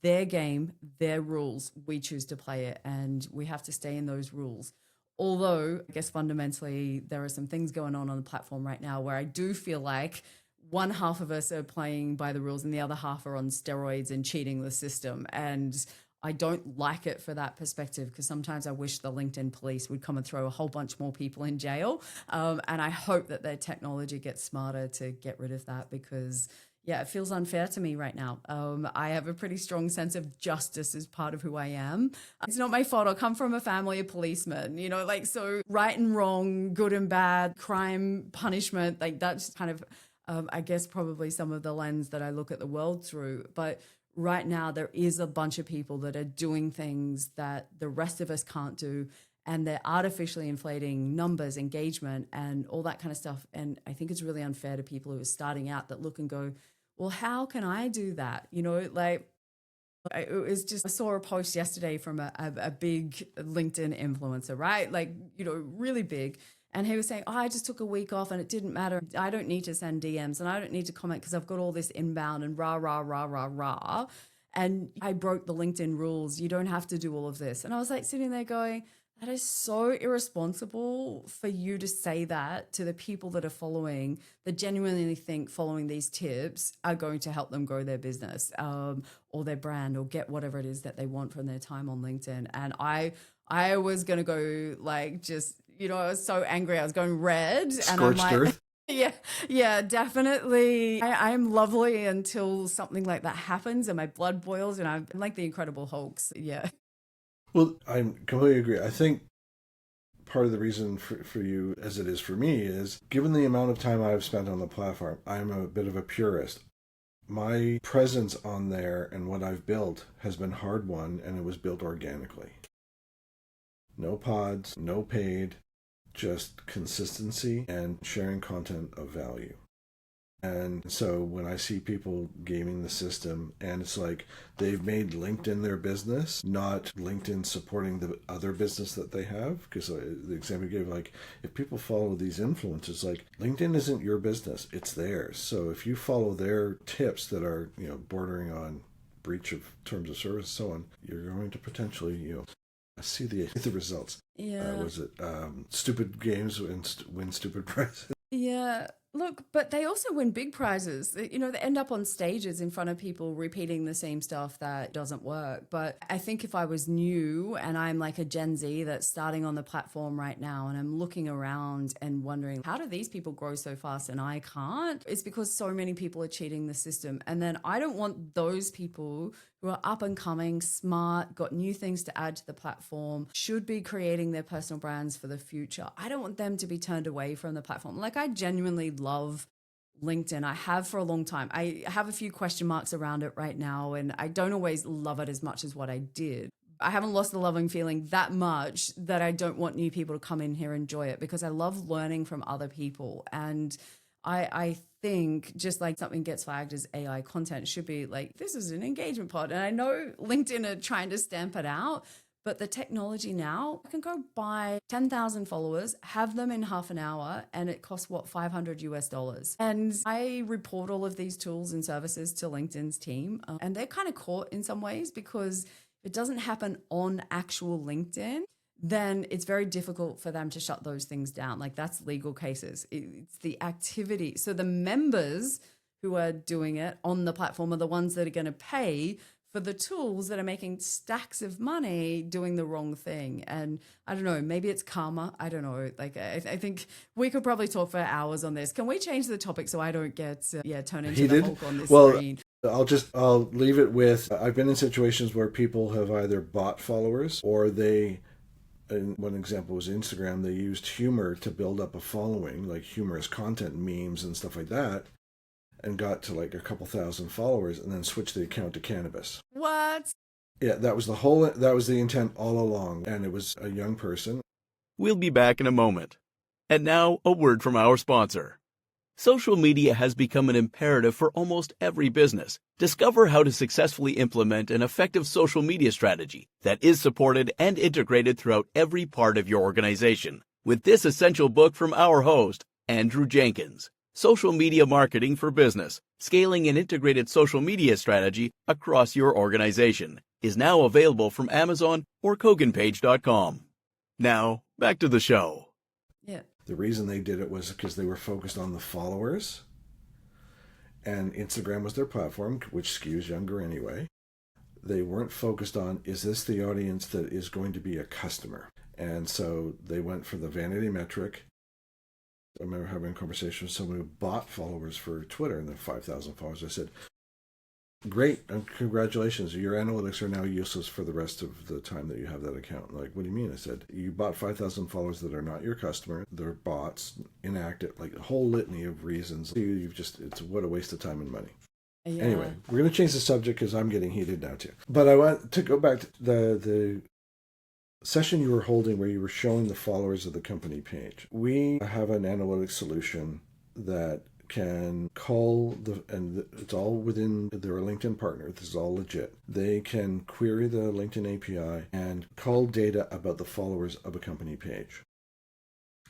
Their game, their rules, we choose to play it and we have to stay in those rules. Although I guess fundamentally there are some things going on the platform right now where I do feel like one half of us are playing by the rules and the other half are on steroids and cheating the system. And I don't like it for that perspective because sometimes I wish the LinkedIn police would come and throw a whole bunch more people in jail. And I hope that their technology gets smarter to get rid of that because it feels unfair to me right now. I have a pretty strong sense of justice as part of who I am. It's not my fault. I come from a family of policemen, so right and wrong, good and bad, crime, punishment, like that's kind of, I guess, probably some of the lens that I look at the world through. But right now, there is a bunch of people that are doing things that the rest of us can't do. And they're artificially inflating numbers, engagement, and all that kind of stuff. And I think it's really unfair to people who are starting out that look and go, well, how can I do that? It was just, I saw a post yesterday from a big LinkedIn influencer, right? Really big. And he was saying, I just took a week off and it didn't matter. I don't need to send DMs and I don't need to comment because I've got all this inbound and rah, rah, rah, rah, rah. And I broke the LinkedIn rules. You don't have to do all of this. And I was like sitting there going, that is so irresponsible for you to say that to the people that are following, that genuinely think following these tips are going to help them grow their business or their brand or get whatever it is that they want from their time on LinkedIn. And I was going to go I was so angry. I was going red. Scorched earth. Yeah, definitely. I'm lovely until something like that happens and my blood boils and I'm like the Incredible Hulks. Yeah. Well, I completely agree. I think part of the reason for you, as it is for me, is given the amount of time I've spent on the platform, I'm a bit of a purist. My presence on there and what I've built has been hard won, and it was built organically. No pods, no paid, just consistency and sharing content of value. And so when I see people gaming the system, and it's like they've made LinkedIn their business, not LinkedIn supporting the other business that they have. Because the example you gave, like, if people follow these influencers, like, LinkedIn isn't your business, it's theirs. So if you follow their tips that are, bordering on breach of terms of service and so on, you're going to potentially, see the results. Yeah. Was it stupid games win stupid prizes? Yeah. Look, but they also win big prizes. They end up on stages in front of people repeating the same stuff that doesn't work. But I think if I was new and I'm like a Gen Z that's starting on the platform right now and I'm looking around and wondering, how do these people grow so fast and I can't? It's because so many people are cheating the system. And then I don't want those people who are up and coming, smart, got new things to add to the platform, should be creating their personal brands for the future. I don't want them to be turned away from the platform. Like, I genuinely love LinkedIn. I have for a long time. I have a few question marks around it right now, and I don't always love it as much as what I did. I haven't lost the loving feeling that much that I don't want new people to come in here and enjoy it, because I love learning from other people. And I think just like something gets flagged as AI content, should be like, this is an engagement pod. And I know LinkedIn are trying to stamp it out, but the technology now, I can go buy 10,000 followers, have them in half an hour, and it costs $500 US. And I report all of these tools and services to LinkedIn's team, and they're kind of caught in some ways, because if it doesn't happen on actual LinkedIn, then it's very difficult for them to shut those things down. Like, that's legal cases. It's the activity. So the members who are doing it on the platform are the ones that are going to pay for the tools that are making stacks of money doing the wrong thing. And I don't know, maybe it's karma. I don't know. Like, I think we could probably talk for hours on this. Can we change the topic so I don't get turned into the Hulk on this screen? I'll leave it with, I've been in situations where people have either bought followers, or and one example was Instagram, they used humor to build up a following, like humorous content, memes and stuff like that, and got to like a couple thousand followers, and then switched the account to cannabis. What? Yeah, that was the intent all along, and it was a young person. We'll be back in a moment. And now, a word from our sponsor. Social media has become an imperative for almost every business. Discover how to successfully implement an effective social media strategy that is supported and integrated throughout every part of your organization with this essential book from our host, Andrew Jenkins. Social Media Marketing for Business, Scaling an Integrated Social Media Strategy Across Your Organization, is now available from Amazon or KoganPage.com. Now, back to the show. Yeah. The reason they did it was because they were focused on the followers, and Instagram was their platform, which skews younger anyway. They weren't focused on, is this the audience that is going to be a customer? And so they went for the vanity metric. I remember having a conversation with someone who bought followers for Twitter, and then 5,000 followers. I said, great, and congratulations. Your analytics are now useless for the rest of the time that you have that account. Like, what do you mean? I said, you bought 5,000 followers that are not your customer. They're bots, inactive, like a whole litany of reasons. It's what a waste of time and money. Yeah. Anyway, we're going to change the subject because I'm getting heated now too. But I want to go back to the session you were holding where you were showing the followers of the company page. We have an analytics solution that can call and it's all within, they're a LinkedIn partner, this is all legit. They can query the LinkedIn API and call data about the followers of a company page.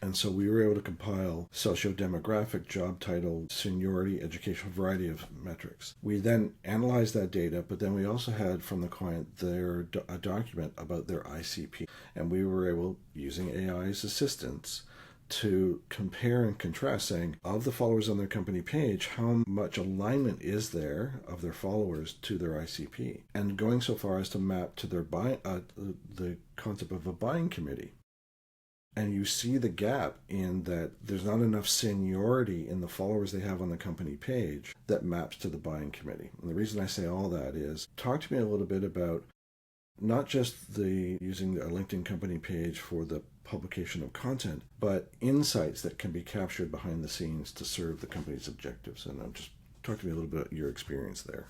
And so we were able to compile socio-demographic, job title, seniority, educational variety of metrics. We then analyzed that data, but then we also had from the client a document about their ICP. And we were able, using AI's assistance, to compare and contrast, saying, of the followers on their company page, how much alignment is there of their followers to their ICP? And going so far as to map to their the concept of a buying committee. And you see the gap in that there's not enough seniority in the followers they have on the company page that maps to the buying committee. And the reason I say all that is, talk to me a little bit about not just the using a LinkedIn company page for the publication of content, but insights that can be captured behind the scenes to serve the company's objectives. And just talk to me a little bit about your experience there.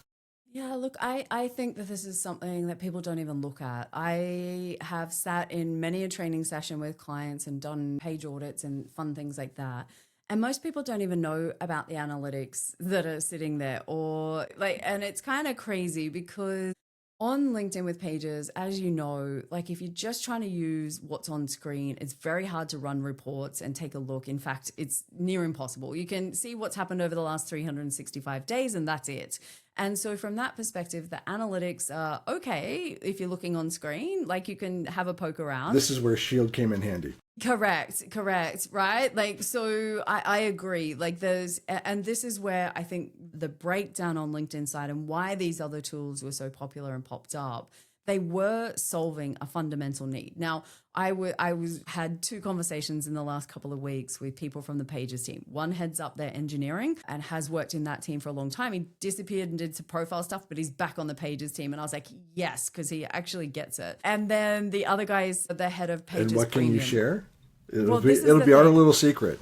Yeah, look, I think that this is something that people don't even look at. I have sat in many a training session with clients and done page audits and fun things like that. And most people don't even know about the analytics that are sitting there or like, and it's kind of crazy because on LinkedIn with pages, as you know, like if you're just trying to use what's on screen, it's very hard to run reports and take a look. In fact, it's near impossible. You can see what's happened over the last 365 days and that's it. And so from that perspective, the analytics are okay if you're looking on screen, like you can have a poke around. This is where Shield came in handy. Correct, right? Like, so I agree. Like and this is where I think the breakdown on LinkedIn side and why these other tools were so popular and popped up, they were solving a fundamental need. Now, had two conversations in the last couple of weeks with people from the Pages team. One heads up their engineering and has worked in that team for a long time. He disappeared and did some profile stuff, but he's back on the Pages team. And I was like, yes, because he actually gets it. And then the other guy is the head of Pages. And what can you share? It'll Well, be our little secret.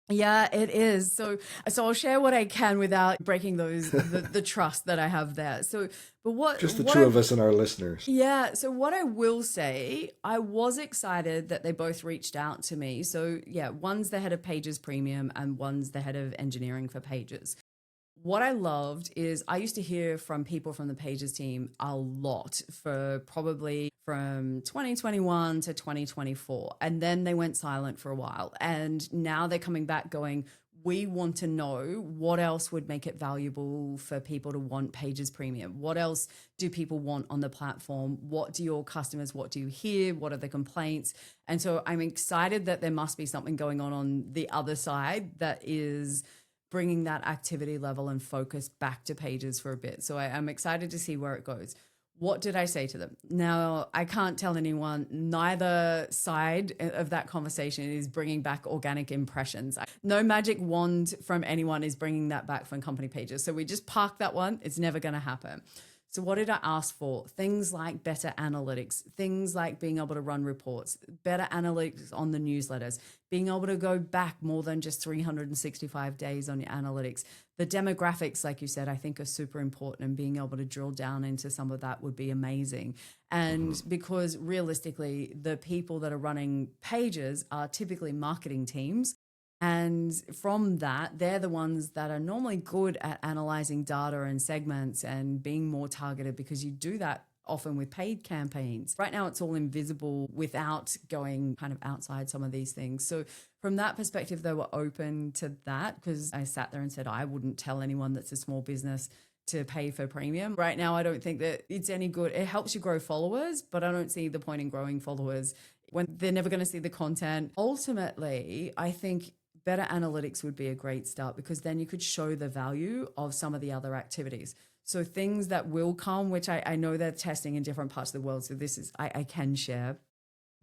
Yeah, it is. So I'll share what I can without breaking the trust that I have there. So, but what just the what two of us and our listeners. Yeah. So what I will say, I was excited that they both reached out to me. So yeah, one's the head of Pages Premium and one's the head of engineering for Pages. What I loved is I used to hear from people from the Pages team a lot for probably from 2021 to 2024. And then they went silent for a while. And now they're coming back going, we want to know what else would make it valuable for people to want Pages Premium. What else do people want on the platform? What do your customers, what do you hear? What are the complaints? And so I'm excited that there must be something going on the other side that is bringing that activity level and focus back to Pages for a bit. So I'm excited to see where it goes. What did I say to them? Now, I can't tell anyone, neither side of that conversation is bringing back organic impressions. No magic wand from anyone is bringing that back from company pages. So we just park that one. It's never going to happen. So what did I ask for? Things like better analytics, things like being able to run reports, better analytics on the newsletters, being able to go back more than just 365 days on your analytics. The demographics, like you said, I think are super important, and being able to drill down into some of that would be amazing. And because realistically, the people that are running pages are typically marketing teams. And from that, they're the ones that are normally good at analyzing data and segments and being more targeted, because you do that often with paid campaigns. Right now, it's all invisible without going kind of outside some of these things. So from that perspective, they were open to that, because I sat there and said, I wouldn't tell anyone that's a small business to pay for premium. Right now, I don't think that it's any good. It helps you grow followers, but I don't see the point in growing followers when they're never going to see the content. Ultimately, I think better analytics would be a great start, because then you could show the value of some of the other activities. So things that will come, which I know they're testing in different parts of the world. So this is, I can share.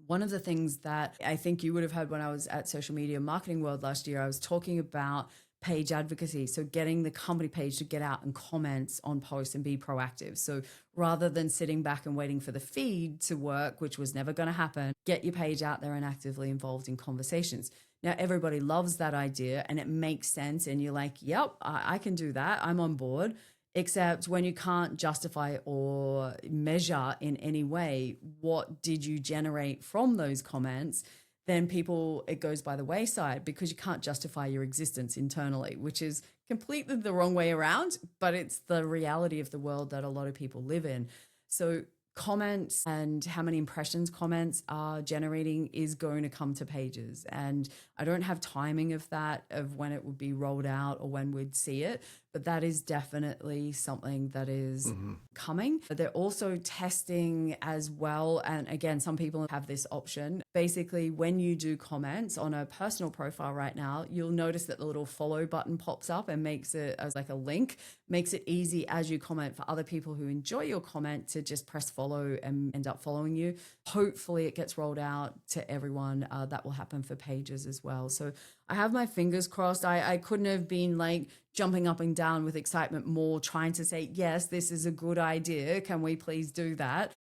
One of the things that I think you would have heard when I was at Social Media Marketing World last year, I was talking about page advocacy. So getting the company page to get out and comment on posts and be proactive. So rather than sitting back and waiting for the feed to work, which was never going to happen, get your page out there and actively involved in conversations. Now, everybody loves that idea and it makes sense. And you're like, yep, I can do that. I'm on board. Except when you can't justify or measure in any way, what did you generate from those comments, then it goes by the wayside, because you can't justify your existence internally, which is completely the wrong way around, but it's the reality of the world that a lot of people live in. So comments and how many impressions comments are generating is going to come to pages. And I don't have timing of that, of when it would be rolled out or when we'd see it, but that is definitely something that is coming. But they're also testing as well. And again, some people have this option. Basically, when you do comments on a personal profile right now, you'll notice that the little follow button pops up and makes it as like a link, makes it easy as you comment for other people who enjoy your comment to just press follow and end up following you. Hopefully it gets rolled out to everyone. That will happen for pages as well. So I have my fingers crossed. I couldn't have been like jumping up and down with excitement more, trying to say, yes, this is a good idea. Can we please do that?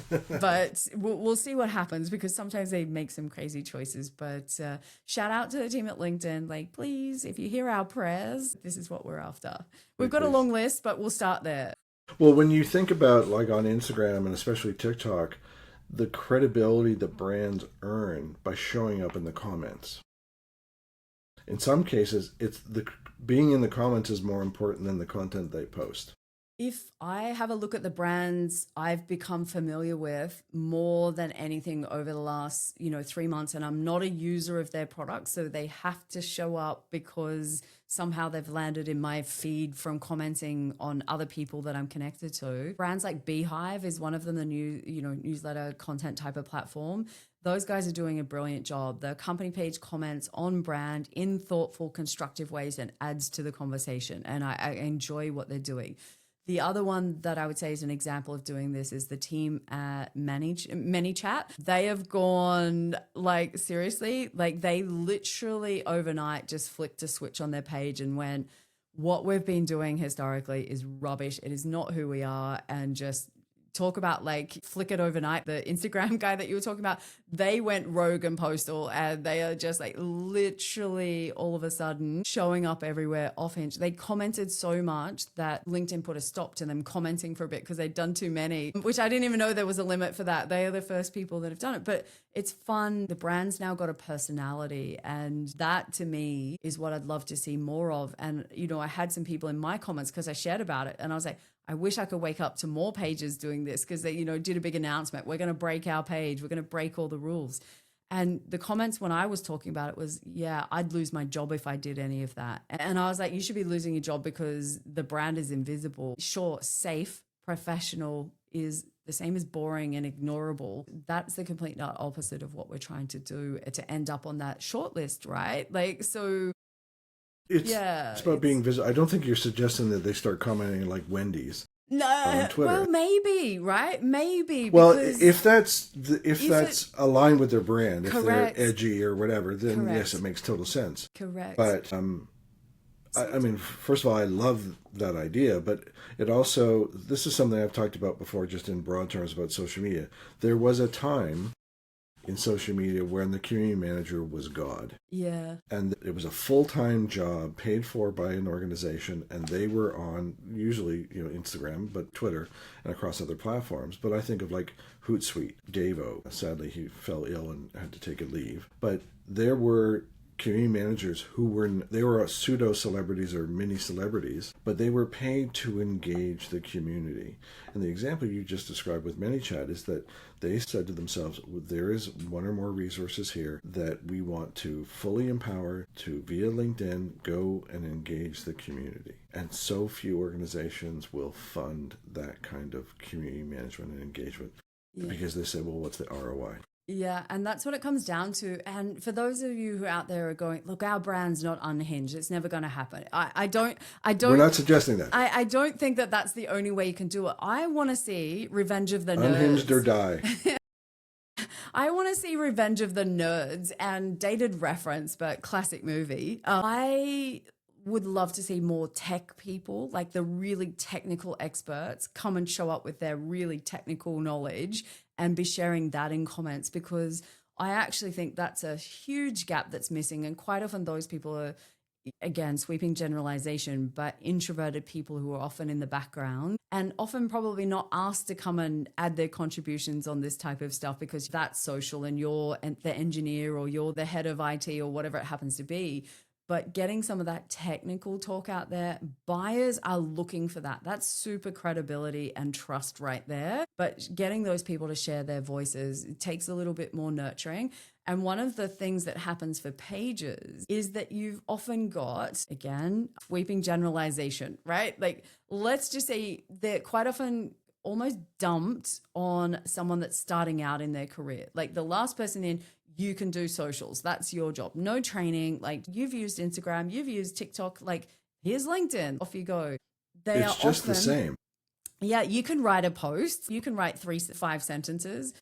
But we'll see what happens, because sometimes they make some crazy choices. But shout out to the team at LinkedIn. Like, please, if you hear our prayers, this is what we're after. We've got a long list, but we'll start there. Well, when you think about like on Instagram and especially TikTok, the credibility that brands earn by showing up in the comments. In some cases, it's the being in the comments is more important than the content they post. If I have a look at the brands I've become familiar with more than anything over the last, 3 months, and I'm not a user of their products, so they have to show up because somehow they've landed in my feed from commenting on other people that I'm connected to. Brands like Beehive is one of them, the new, newsletter content type of platform. Those guys are doing a brilliant job. The company page comments on brand in thoughtful, constructive ways and adds to the conversation. And I enjoy what they're doing. The other one that I would say is an example of doing this is the team at ManyChat. They have gone, like, seriously, like they literally overnight just flicked a switch on their page and went, what we've been doing historically is rubbish. It is not who we are. And just talk about like flick it overnight. The Instagram guy that you were talking about, they went rogue and postal, and they are just like literally all of a sudden showing up everywhere off Hinge. They commented so much that LinkedIn put a stop to them commenting for a bit because they'd done too many, which I didn't even know there was a limit for that. They are the first people that have done it, but it's fun. The brand's now got a personality, and that to me is what I'd love to see more of. And, I had some people in my comments because I shared about it, and I was like, I wish I could wake up to more pages doing this, because they, did a big announcement. We're going to break our page. We're going to break all the rules. And the comments when I was talking about it was, yeah, I'd lose my job if I did any of that. And I was like, you should be losing your job because the brand is invisible. Sure, safe, professional is the same as boring and ignorable. That's the complete opposite of what we're trying to do to end up on that short list, right? Like, so... It's about being visible. I don't think you're suggesting that they start commenting like Wendy's. No, on Twitter. well, maybe, right? Maybe. Well, if that's aligned with their brand, correct. if they're edgy or whatever, then Correct. yes, it makes total sense. Correct. But I mean, first of all, I love that idea, but it also, this is something I've talked about before, just in broad terms about social media. There was a time in social media when the community manager was God. Yeah. And it was a full-time job paid for by an organization, and they were on usually, Instagram, but Twitter and across other platforms. But I think of like Hootsuite, Davo. Sadly, he fell ill and had to take a leave. But there were community managers who were pseudo celebrities or mini celebrities, but they were paid to engage the community. And the example you just described with ManyChat is that they said to themselves, there is one or more resources here that we want to fully empower to, via LinkedIn, go and engage the community. And so few organizations will fund that kind of community management and engagement because they say, well, what's the ROI? Yeah, and that's what it comes down to. And for those of you who out there are going, look, our brand's not unhinged. It's never going to happen. I don't. We're not suggesting that. I don't think that that's the only way you can do it. I want to see Revenge of the Nerds. Unhinged or die. I want to see Revenge of the Nerds, and dated reference, but classic movie. I would love to see more tech people, like the really technical experts, come and show up with their really technical knowledge and be sharing that in comments, because I actually think that's a huge gap that's missing. And quite often those people are, again, sweeping generalization, but introverted people who are often in the background and often probably not asked to come and add their contributions on this type of stuff because that's social and you're the engineer or you're the head of IT or whatever it happens to be. But getting some of that technical talk out there, buyers are looking for that. That's super credibility and trust right there. But getting those people to share their voices, it takes a little bit more nurturing. And one of the things that happens for pages is that you've often got, again, sweeping generalization, right? Like, let's just say they're quite often almost dumped on someone that's starting out in their career. Like the last person in, you can do socials. That's your job. No training. Like you've used Instagram, you've used TikTok. Like here's LinkedIn. Off you go. It's just the same. Yeah, you can write a post. You can write 3-5 sentences.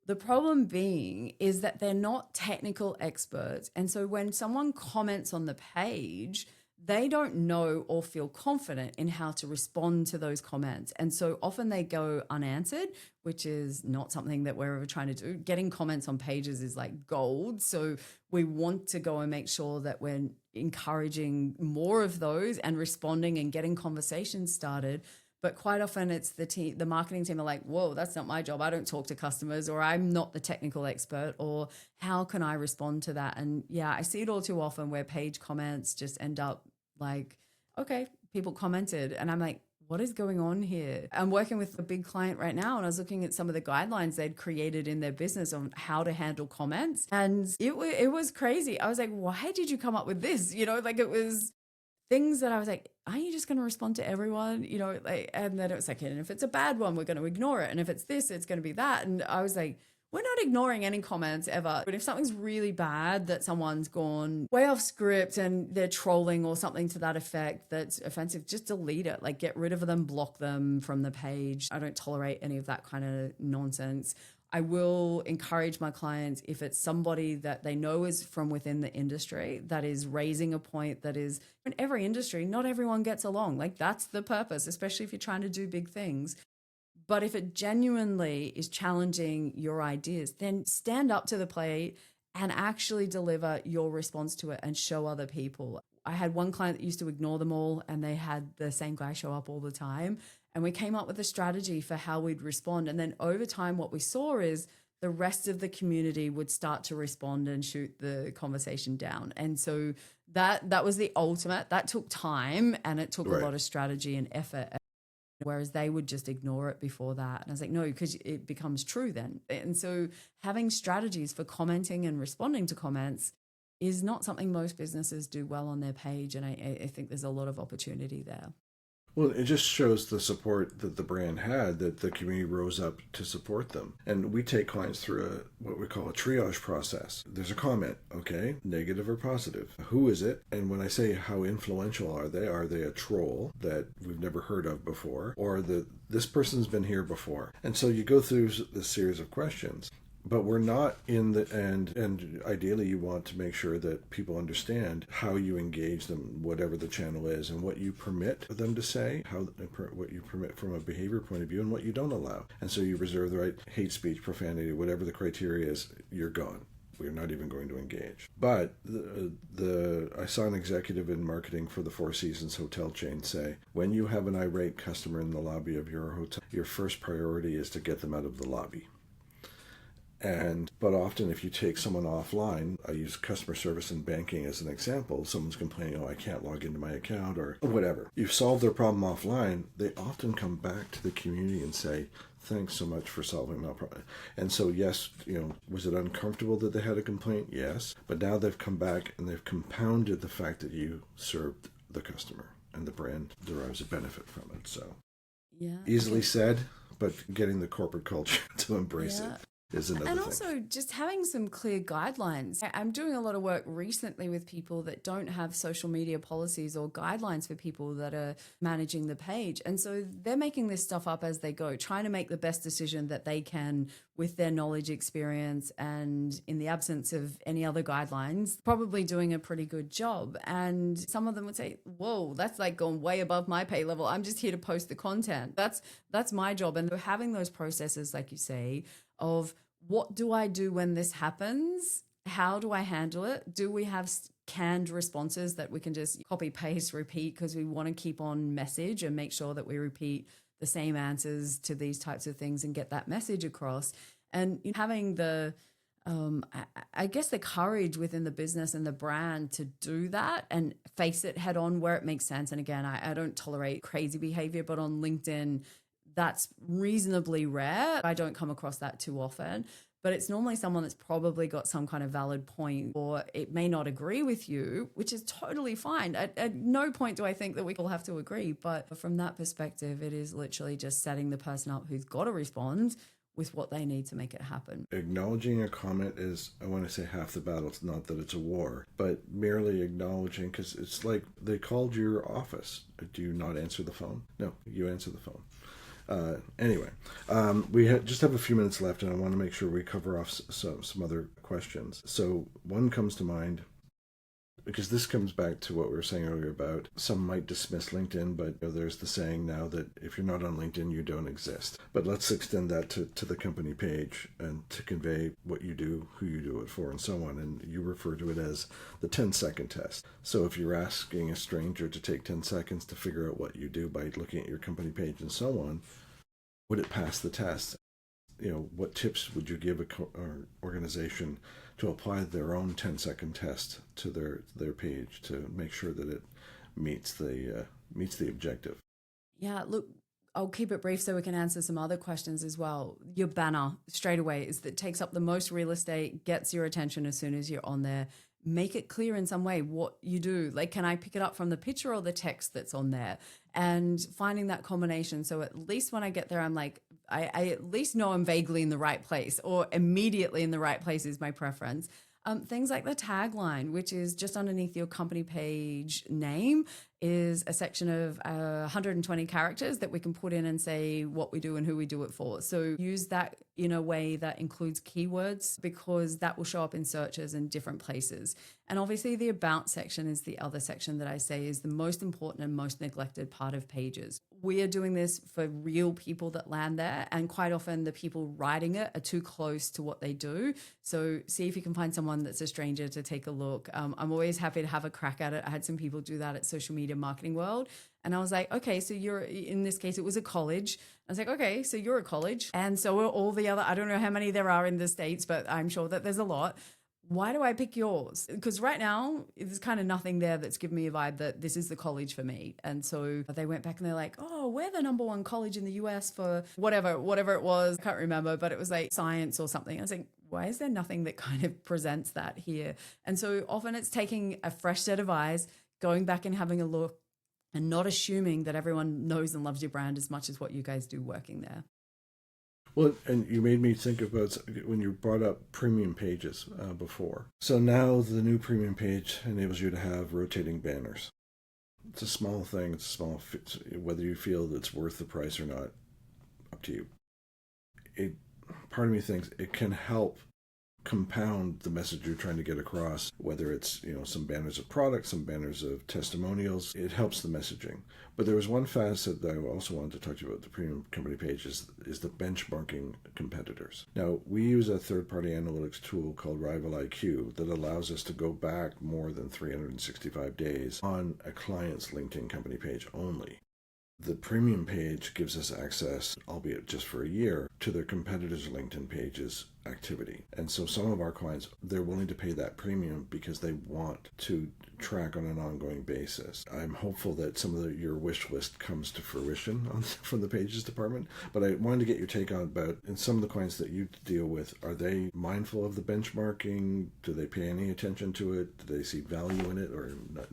The problem being is that they're not technical experts. And so when someone comments on the page, they don't know or feel confident in how to respond to those comments. And so often they go unanswered, which is not something that we're ever trying to do. Getting comments on pages is like gold. So we want to go and make sure that we're encouraging more of those and responding and getting conversations started. But quite often it's the marketing team are like, whoa, that's not my job. I don't talk to customers, or I'm not the technical expert, or how can I respond to that? And yeah, I see it all too often where page comments just end up like, okay, people commented. And I'm like, what is going on here? I'm working with a big client right now, and I was looking at some of the guidelines they'd created in their business on how to handle comments. And it was crazy. I was like, why did you come up with this? Like it was things that I was like, are you just going to respond to everyone? And then it was like, and if it's a bad one, we're going to ignore it. And if it's this, it's going to be that. And I was like, we're not ignoring any comments ever. But if something's really bad, that someone's gone way off script and they're trolling or something to that effect that's offensive, just delete it. Like, get rid of them, block them from the page. I don't tolerate any of that kind of nonsense. I will encourage my clients, if it's somebody that they know is from within the industry that is raising a point that is, in every industry, not everyone gets along. Like, that's the purpose, especially if you're trying to do big things. But if it genuinely is challenging your ideas, then stand up to the plate and actually deliver your response to it and show other people. I had one client that used to ignore them all, and they had the same guy show up all the time. And we came up with a strategy for how we'd respond. And then over time, what we saw is the rest of the community would start to respond and shoot the conversation down. And so that was the ultimate. That took time, and it took a lot of strategy and effort. Whereas they would just ignore it before that. And I was like, no, because it becomes true then. And so having strategies for commenting and responding to comments is not something most businesses do well on their page. And I think there's a lot of opportunity there. Well, it just shows the support that the brand had, that the community rose up to support them. And we take clients through what we call a triage process. There's a comment, okay, negative or positive. Who is it? And when I say how influential are they a troll that we've never heard of before? Or this person's been here before? And so you go through this series of questions. But we're not in the end, and ideally you want to make sure that people understand how you engage them, whatever the channel is, and what you permit them to say, what you permit from a behavior point of view, and what you don't allow. And so you reserve the right, hate speech, profanity, whatever the criteria is, you're gone. We're not even going to engage. But I saw an executive in marketing for the Four Seasons hotel chain say, when you have an irate customer in the lobby of your hotel, your first priority is to get them out of the lobby. But often if you take someone offline, I use customer service and banking as an example, someone's complaining, I can't log into my account or whatever. You've solved their problem offline, they often come back to the community and say, thanks so much for solving my problem. And so yes, was it uncomfortable that they had a complaint? Yes. But now they've come back and they've compounded the fact that you served the customer and the brand derives a benefit from it. So easily said, but getting the corporate culture to embrace it. And also just having some clear guidelines. I'm doing a lot of work recently with people that don't have social media policies or guidelines for people that are managing the page. And so they're making this stuff up as they go, trying to make the best decision that they can with their knowledge, experience, and in the absence of any other guidelines, probably doing a pretty good job. And some of them would say, whoa, that's like gone way above my pay level. I'm just here to post the content. That's my job. And having those processes, like you say, of what do I do when this happens? How do I handle it? Do we have canned responses that we can just copy, paste, repeat because we want to keep on message and make sure that we repeat the same answers to these types of things and get that message across? And having the, I guess, the courage within the business and the brand to do that and face it head on where it makes sense. And again, I don't tolerate crazy behavior, but on LinkedIn, that's reasonably rare. I don't come across that too often, but it's normally someone that's probably got some kind of valid point, or it may not agree with you, which is totally fine. At no point do I think that we all have to agree, but from that perspective, it is literally just setting the person up who's got to respond with what they need to make it happen. Acknowledging a comment is, I want to say, half the battle. It's not that it's a war, but merely acknowledging, because it's like they called your office. Do you not answer the phone? No, you answer the phone. Anyway, we just have a few minutes left, and I want to make sure we cover off some other questions. So one comes to mind. because this comes back to what we were saying earlier about some might dismiss LinkedIn, but there's the saying now that if you're not on LinkedIn, you don't exist. But let's extend that to the company page and to convey what you do, who you do it for, and so on. And you refer to it as the 10-second test. So if you're asking a stranger to take 10 seconds to figure out what you do by looking at your company page and so on, would it pass the test? What tips would you give an organization to apply their own 10-second test to their page to make sure that it meets the objective? Yeah, look, I'll keep it brief so we can answer some other questions as well. Your banner straight away is that takes up the most real estate, gets your attention as soon as you're on there. Make it clear in some way what you do. Like, can I pick it up from the picture or the text that's on there? And finding that combination. So at least when I get there, I'm like, I at least know I'm vaguely in the right place, or immediately in the right place is my preference. Things like the tagline, which is just underneath your company page name, is a section of 120 characters that we can put in and say what we do and who we do it for. So use that in a way that includes keywords, because that will show up in searches in different places. And obviously the about section is the other section that I say is the most important and most neglected part of pages. We are doing this for real people that land there, and quite often the people writing it are too close to what they do. So see if you can find someone that's a stranger to take a look. I'm always happy to have a crack at it. I had some people do that at Social Media Marketing World. And I was like, okay, so you're, in this case, it was a college. I was like, okay, so you're a college. And so are all the other, I don't know how many there are in the States, but I'm sure that there's a lot. Why do I pick yours? Because right now, there's kind of nothing there that's given me a vibe that this is the college for me. And so they went back and they're like, oh, we're the #1 college in the US for whatever it was. I can't remember, but it was like science or something. I was like, why is there nothing that kind of presents that here? And so often it's taking a fresh set of eyes, going back and having a look, and not assuming that everyone knows and loves your brand as much as what you guys do working there. Well, and you made me think about when you brought up premium pages before. So now the new premium page enables you to have rotating banners. It's a small thing. It's small. Whether you feel that it's worth the price or not, up to you. Part of me thinks it can help compound the message you're trying to get across, whether it's some banners of products, some banners of testimonials. It helps the messaging. But there was one facet that I also wanted to talk to you about the premium company page is the benchmarking competitors. Now, we use a third-party analytics tool called Rival IQ that allows us to go back more than 365 days on a client's LinkedIn company page only. The premium page gives us access, albeit just for a year, to their competitors' LinkedIn pages activity. And so some of our clients, they're willing to pay that premium because they want to track on an ongoing basis. I'm hopeful that some of your wish list comes to fruition from the pages department, but I wanted to get your take on about, in some of the clients that you deal with, are they mindful of the benchmarking? Do they pay any attention to it? Do they see value in it or not?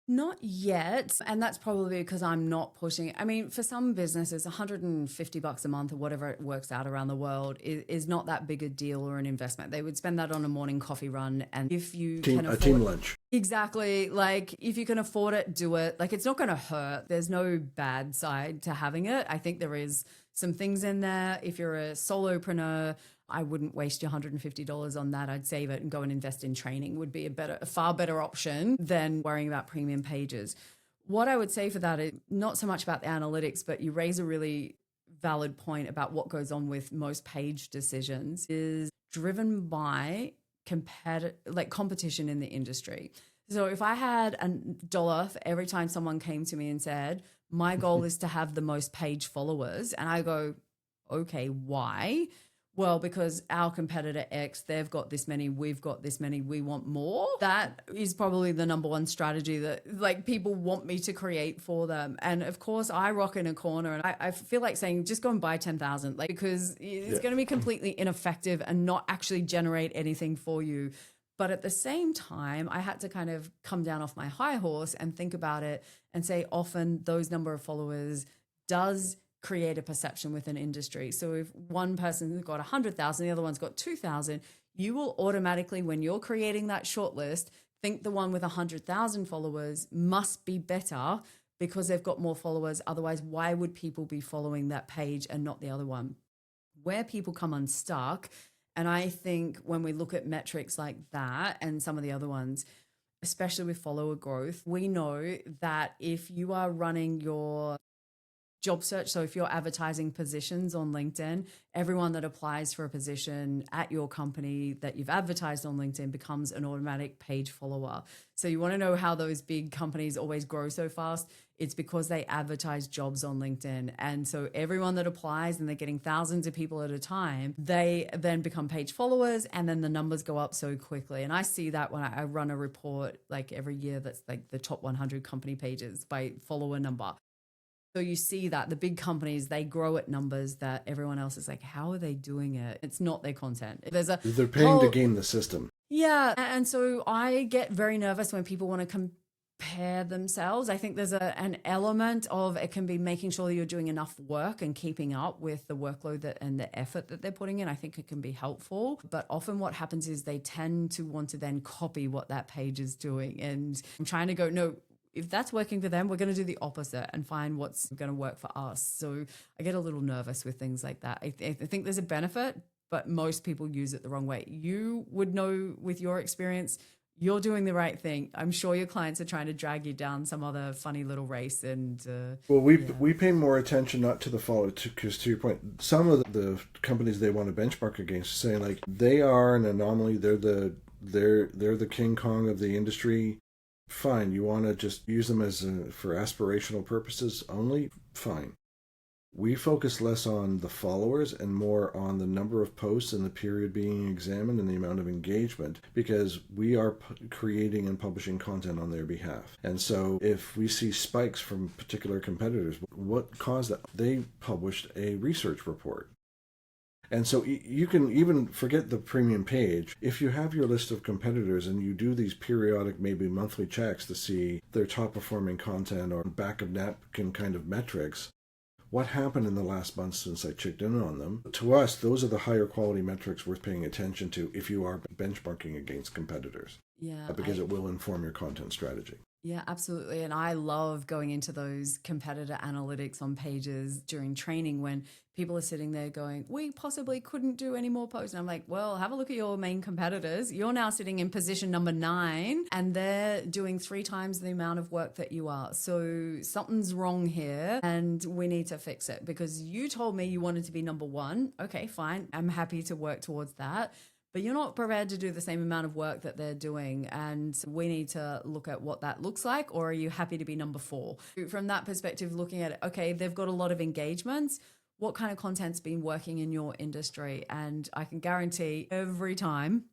Not yet. And that's probably because I'm not pushing it. I mean, for some businesses, $150 a month or whatever it works out around the world is not that big a deal or an investment. They would spend that on a morning coffee run. And if you can afford a team lunch. Exactly. Like if you can afford it, do it. Like it's not going to hurt. There's no bad side to having it. I think there is some things in there. If you're a solopreneur, I wouldn't waste your $150 on that. I'd save it and go and invest in training would be a far better option than worrying about premium pages. What I would say for that is not so much about the analytics, but you raise a really valid point about what goes on with most page decisions is driven by competition in the industry. So if I had $1 for every time someone came to me and said, my goal is to have the most page followers, and I go, okay, why? Well, because our competitor X, they've got this many, we've got this many, we want more. That is probably the #1 strategy that people want me to create for them. And of course I rock in a corner and I feel like saying, just go and buy 10,000, because it's going to be completely ineffective and not actually generate anything for you. But at the same time, I had to kind of come down off my high horse and think about it and say, often those number of followers does create a perception with an industry. So if one person's got 100,000, the other one's got 2,000, you will automatically, when you're creating that shortlist, think the one with 100,000 followers must be better because they've got more followers. Otherwise, why would people be following that page and not the other one? Where people come unstuck, and I think when we look at metrics like that and some of the other ones, especially with follower growth, we know that if you are running your job search, so if you're advertising positions on LinkedIn, everyone that applies for a position at your company that you've advertised on LinkedIn becomes an automatic page follower. So you want to know how those big companies always grow so fast? It's because they advertise jobs on LinkedIn. And so everyone that applies, and they're getting thousands of people at a time, they then become page followers, and then the numbers go up so quickly. And I see that when I run a report like every year that's like the top 100 company pages by follower number. So you see that the big companies, they grow at numbers that everyone else is like, how are they doing it? It's not their content. They're paying to game the system. Yeah. And so I get very nervous when people want to compare themselves. I think there's an element of it can be making sure that you're doing enough work and keeping up with the workload and the effort that they're putting in. I think it can be helpful. But often what happens is they tend to want to then copy what that page is doing. And I'm trying to go, no, if that's working for them, we're going to do the opposite and find what's going to work for us. So I get a little nervous with things like that. I think there's a benefit, but most people use it the wrong way. You would know with your experience, you're doing the right thing. I'm sure your clients are trying to drag you down some other funny little race. And we pay more attention not to the follow, because to your point, some of the companies they want to benchmark against say like they are an anomaly. They're the King Kong of the industry. Fine, you want to just use them for aspirational purposes only? Fine. We focus less on the followers and more on the number of posts and the period being examined and the amount of engagement, because we are creating and publishing content on their behalf. And so if we see spikes from particular competitors, what caused that? They published a research report. And so you can even forget the premium page. If you have your list of competitors and you do these periodic, maybe monthly checks to see their top performing content or back of napkin kind of metrics, what happened in the last month since I checked in on them? To us, those are the higher quality metrics worth paying attention to if you are benchmarking against competitors. Yeah, because it will inform your content strategy. Yeah, absolutely. And I love going into those competitor analytics on pages during training when people are sitting there going, we possibly couldn't do any more posts. And I'm like, well, have a look at your main competitors. You're now sitting in position number 9 and they're doing 3 times the amount of work that you are. So something's wrong here and we need to fix it because you told me you wanted to be number 1. Okay, fine. I'm happy to work towards that. But you're not prepared to do the same amount of work that they're doing. And we need to look at what that looks like. Or are you happy to be number 4? From that perspective, looking at it, okay, they've got a lot of engagements. What kind of content's been working in your industry? And I can guarantee every time,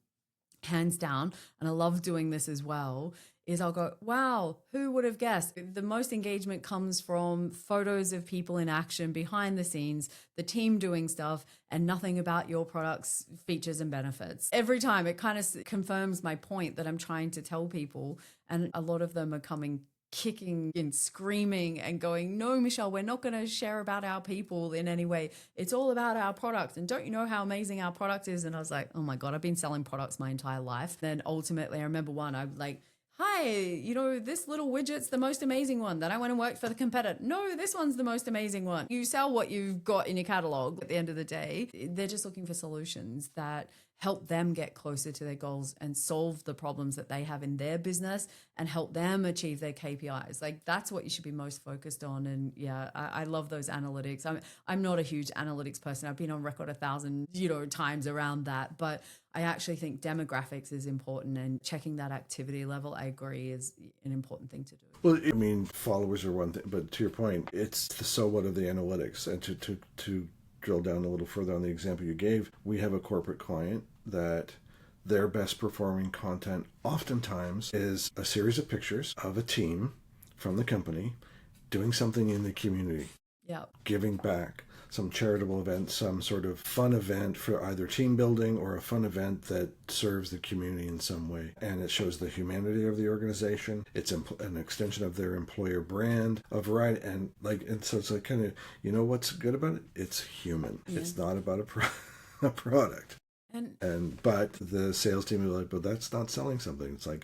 hands down, and I love doing this as well, is I'll go, wow, who would have guessed? The most engagement comes from photos of people in action behind the scenes, the team doing stuff, and nothing about your product's features and benefits. Every time it kind of confirms my point that I'm trying to tell people. And a lot of them are coming kicking and screaming and going, no, Michelle, we're not going to share about our people in any way. It's all about our product. And don't you know how amazing our product is? And I was like, oh my God, I've been selling products my entire life. Then ultimately, I remember one, I'm like, hi, you know, this little widget's the most amazing one. Then I went and worked for the competitor. No, this one's the most amazing one. You sell what you've got in your catalog. At the end of the day, they're just looking for solutions that help them get closer to their goals and solve the problems that they have in their business and help them achieve their KPIs. Like that's what you should be most focused on. And yeah, I love those analytics. I'm not a huge analytics person. I've been on record 1,000, times around that, but I actually think demographics is important and checking that activity level, I agree, is an important thing to do. Well, I mean, followers are one thing, but to your point, it's the so what of the analytics. And to drill down a little further on the example you gave, we have a corporate client that their best performing content oftentimes is a series of pictures of a team from the company doing something in the community. Yeah. Giving back, some charitable event, some sort of fun event for either team building or a fun event that serves the community in some way. And it shows the humanity of the organization. It's an extension of their employer brand, a variety. And so it's like kind of, what's good about it? It's human. Yeah. It's not about a product. But the sales team is like, but that's not selling something. It's like,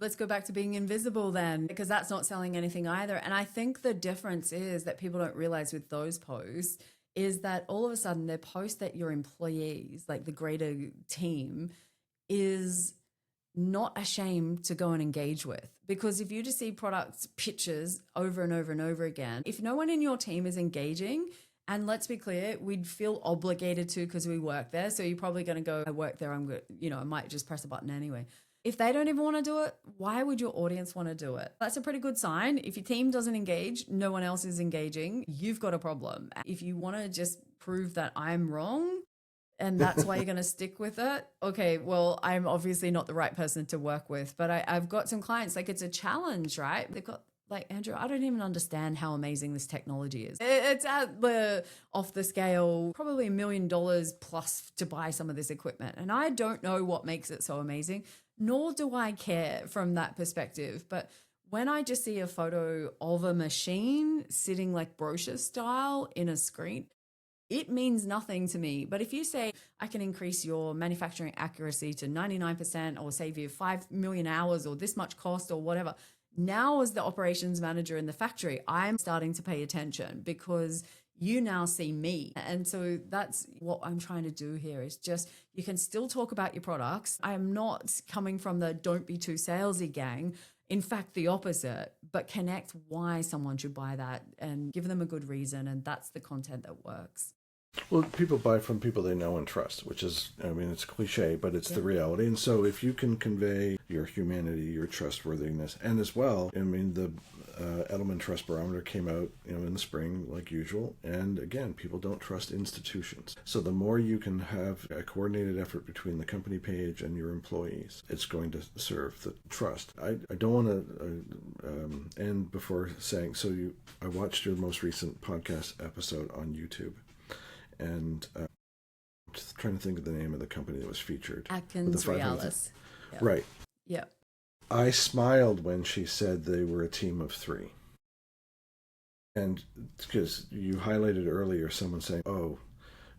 let's go back to being invisible then, because that's not selling anything either. And I think the difference is that people don't realize with those posts is that all of a sudden their post that your employees, like the greater team, is not ashamed to go and engage with. Because if you just see product pictures over and over and over again, if no one in your team is engaging, and let's be clear, we'd feel obligated to because we work there. So you're probably going to go, I work there, I'm good, I might just press a button anyway. If they don't even want to do it, why would your audience want to do it? That's a pretty good sign. If your team doesn't engage, no one else is engaging, you've got a problem. If you want to just prove that I'm wrong and that's why you're going to stick with it, okay, well, I'm obviously not the right person to work with. But I've got some clients, like it's a challenge, right? They've got like, Andrew, I don't even understand how amazing this technology is. It's at the off the scale, probably $1 million plus to buy some of this equipment. And I don't know what makes it so amazing, nor do I care from that perspective. But when I just see a photo of a machine sitting like brochure style in a screen, it means nothing to me. But if you say, I can increase your manufacturing accuracy to 99% or save you 5 million hours or this much cost or whatever, now as the operations manager in the factory, I'm starting to pay attention because you now see me. And so that's what I'm trying to do here is just, you can still talk about your products. I am not coming from the don't be too salesy gang. In fact, the opposite, but connect why someone should buy that and give them a good reason. And that's the content that works. Well, people buy from people they know and trust, which is, I mean, it's cliche, but it's the reality. And so if you can convey your humanity, your trustworthiness, and as well, I mean, the Edelman Trust Barometer came out, in the spring, like usual. And again, people don't trust institutions. So the more you can have a coordinated effort between the company page and your employees, it's going to serve the trust. I don't want to end before saying, I watched your most recent podcast episode on YouTube. And just trying to think of the name of the company that was featured. Atkins Realis. Yep. Right. Yep. I smiled when she said they were a team of 3. And because you highlighted earlier someone saying,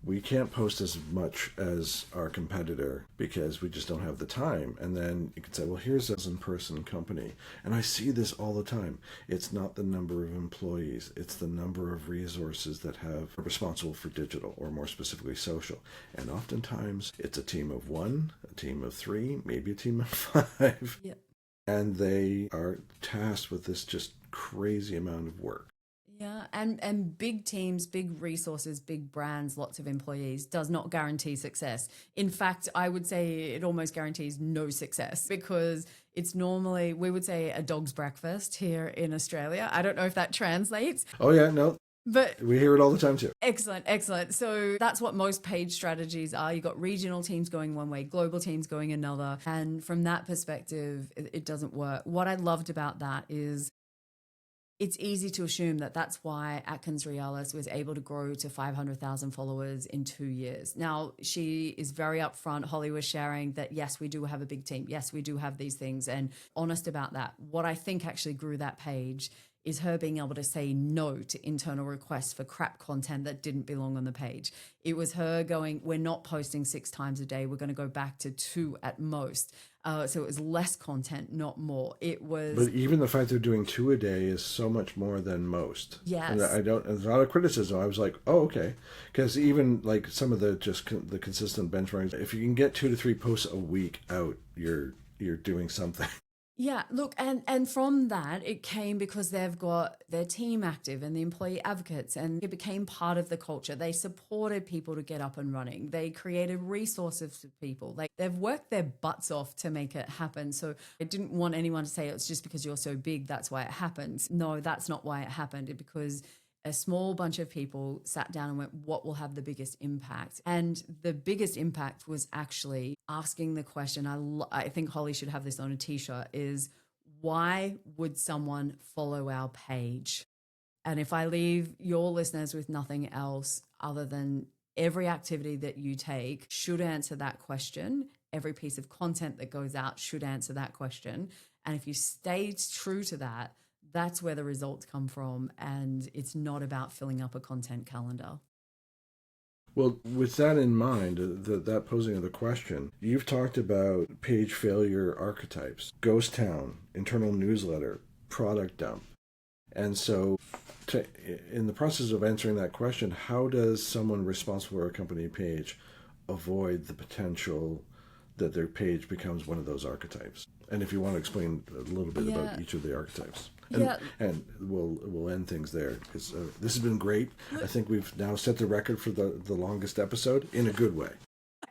we can't post as much as our competitor because we just don't have the time. And then you could say, well, here's a 1,000-person company. And I see this all the time. It's not the number of employees. It's the number of resources that are responsible for digital, or more specifically social. And oftentimes it's a team of 1, a team of 3, maybe a team of 5. Yep. And they are tasked with this just crazy amount of work. Yeah, and big teams, big resources, big brands, lots of employees does not guarantee success. In fact, I would say it almost guarantees no success because it's normally, we would say, a dog's breakfast here in Australia. I don't know if that translates. Oh, yeah, no. But we hear it all the time too. Excellent. So that's what most page strategies are. You've got regional teams going one way, global teams going another. And from that perspective, it doesn't work. What I loved about that is it's easy to assume that that's why Atkins Realis was able to grow to 500,000 followers in 2 years. Now, she is very upfront. Holly was sharing that, yes, we do have a big team. Yes, we do have these things, and honest about that. What I think actually grew that page is her being able to say no to internal requests for crap content that didn't belong on the page. It was her going, we're not posting 6 times a day. We're going to go back to 2 at most. So it was less content, not more. It was. But even the fact they're doing 2 a day is so much more than most. Yes. And it's not a criticism. I was like, oh, okay. Because even like some of the the consistent benchmarks, if you can get 2 to 3 posts a week out, you're doing something. Yeah, look, and from that, it came because they've got their team active and the employee advocates, and it became part of the culture. They supported people to get up and running. They created resources for people. Like, they've worked their butts off to make it happen. So I didn't want anyone to say it's just because you're so big, that's why it happened. No, that's not why it happened. It because a small bunch of people sat down and went, what will have the biggest impact? And the biggest impact was actually asking the question, I think Holly should have this on a t-shirt, is why would someone follow our page? And if I leave your listeners with nothing else other than every activity that you take should answer that question, every piece of content that goes out should answer that question. And if you stay true to that, that's where the results come from, and it's not about filling up a content calendar. Well, with that in mind, that posing of the question, you've talked about page failure archetypes, ghost town, internal newsletter, product dump. And so in the process of answering that question, how does someone responsible for a company page avoid the potential that their page becomes one of those archetypes. And if you want to explain a little bit about each of the archetypes. And we'll end things there, because this has been great. I think we've now set the record for the longest episode in a good way.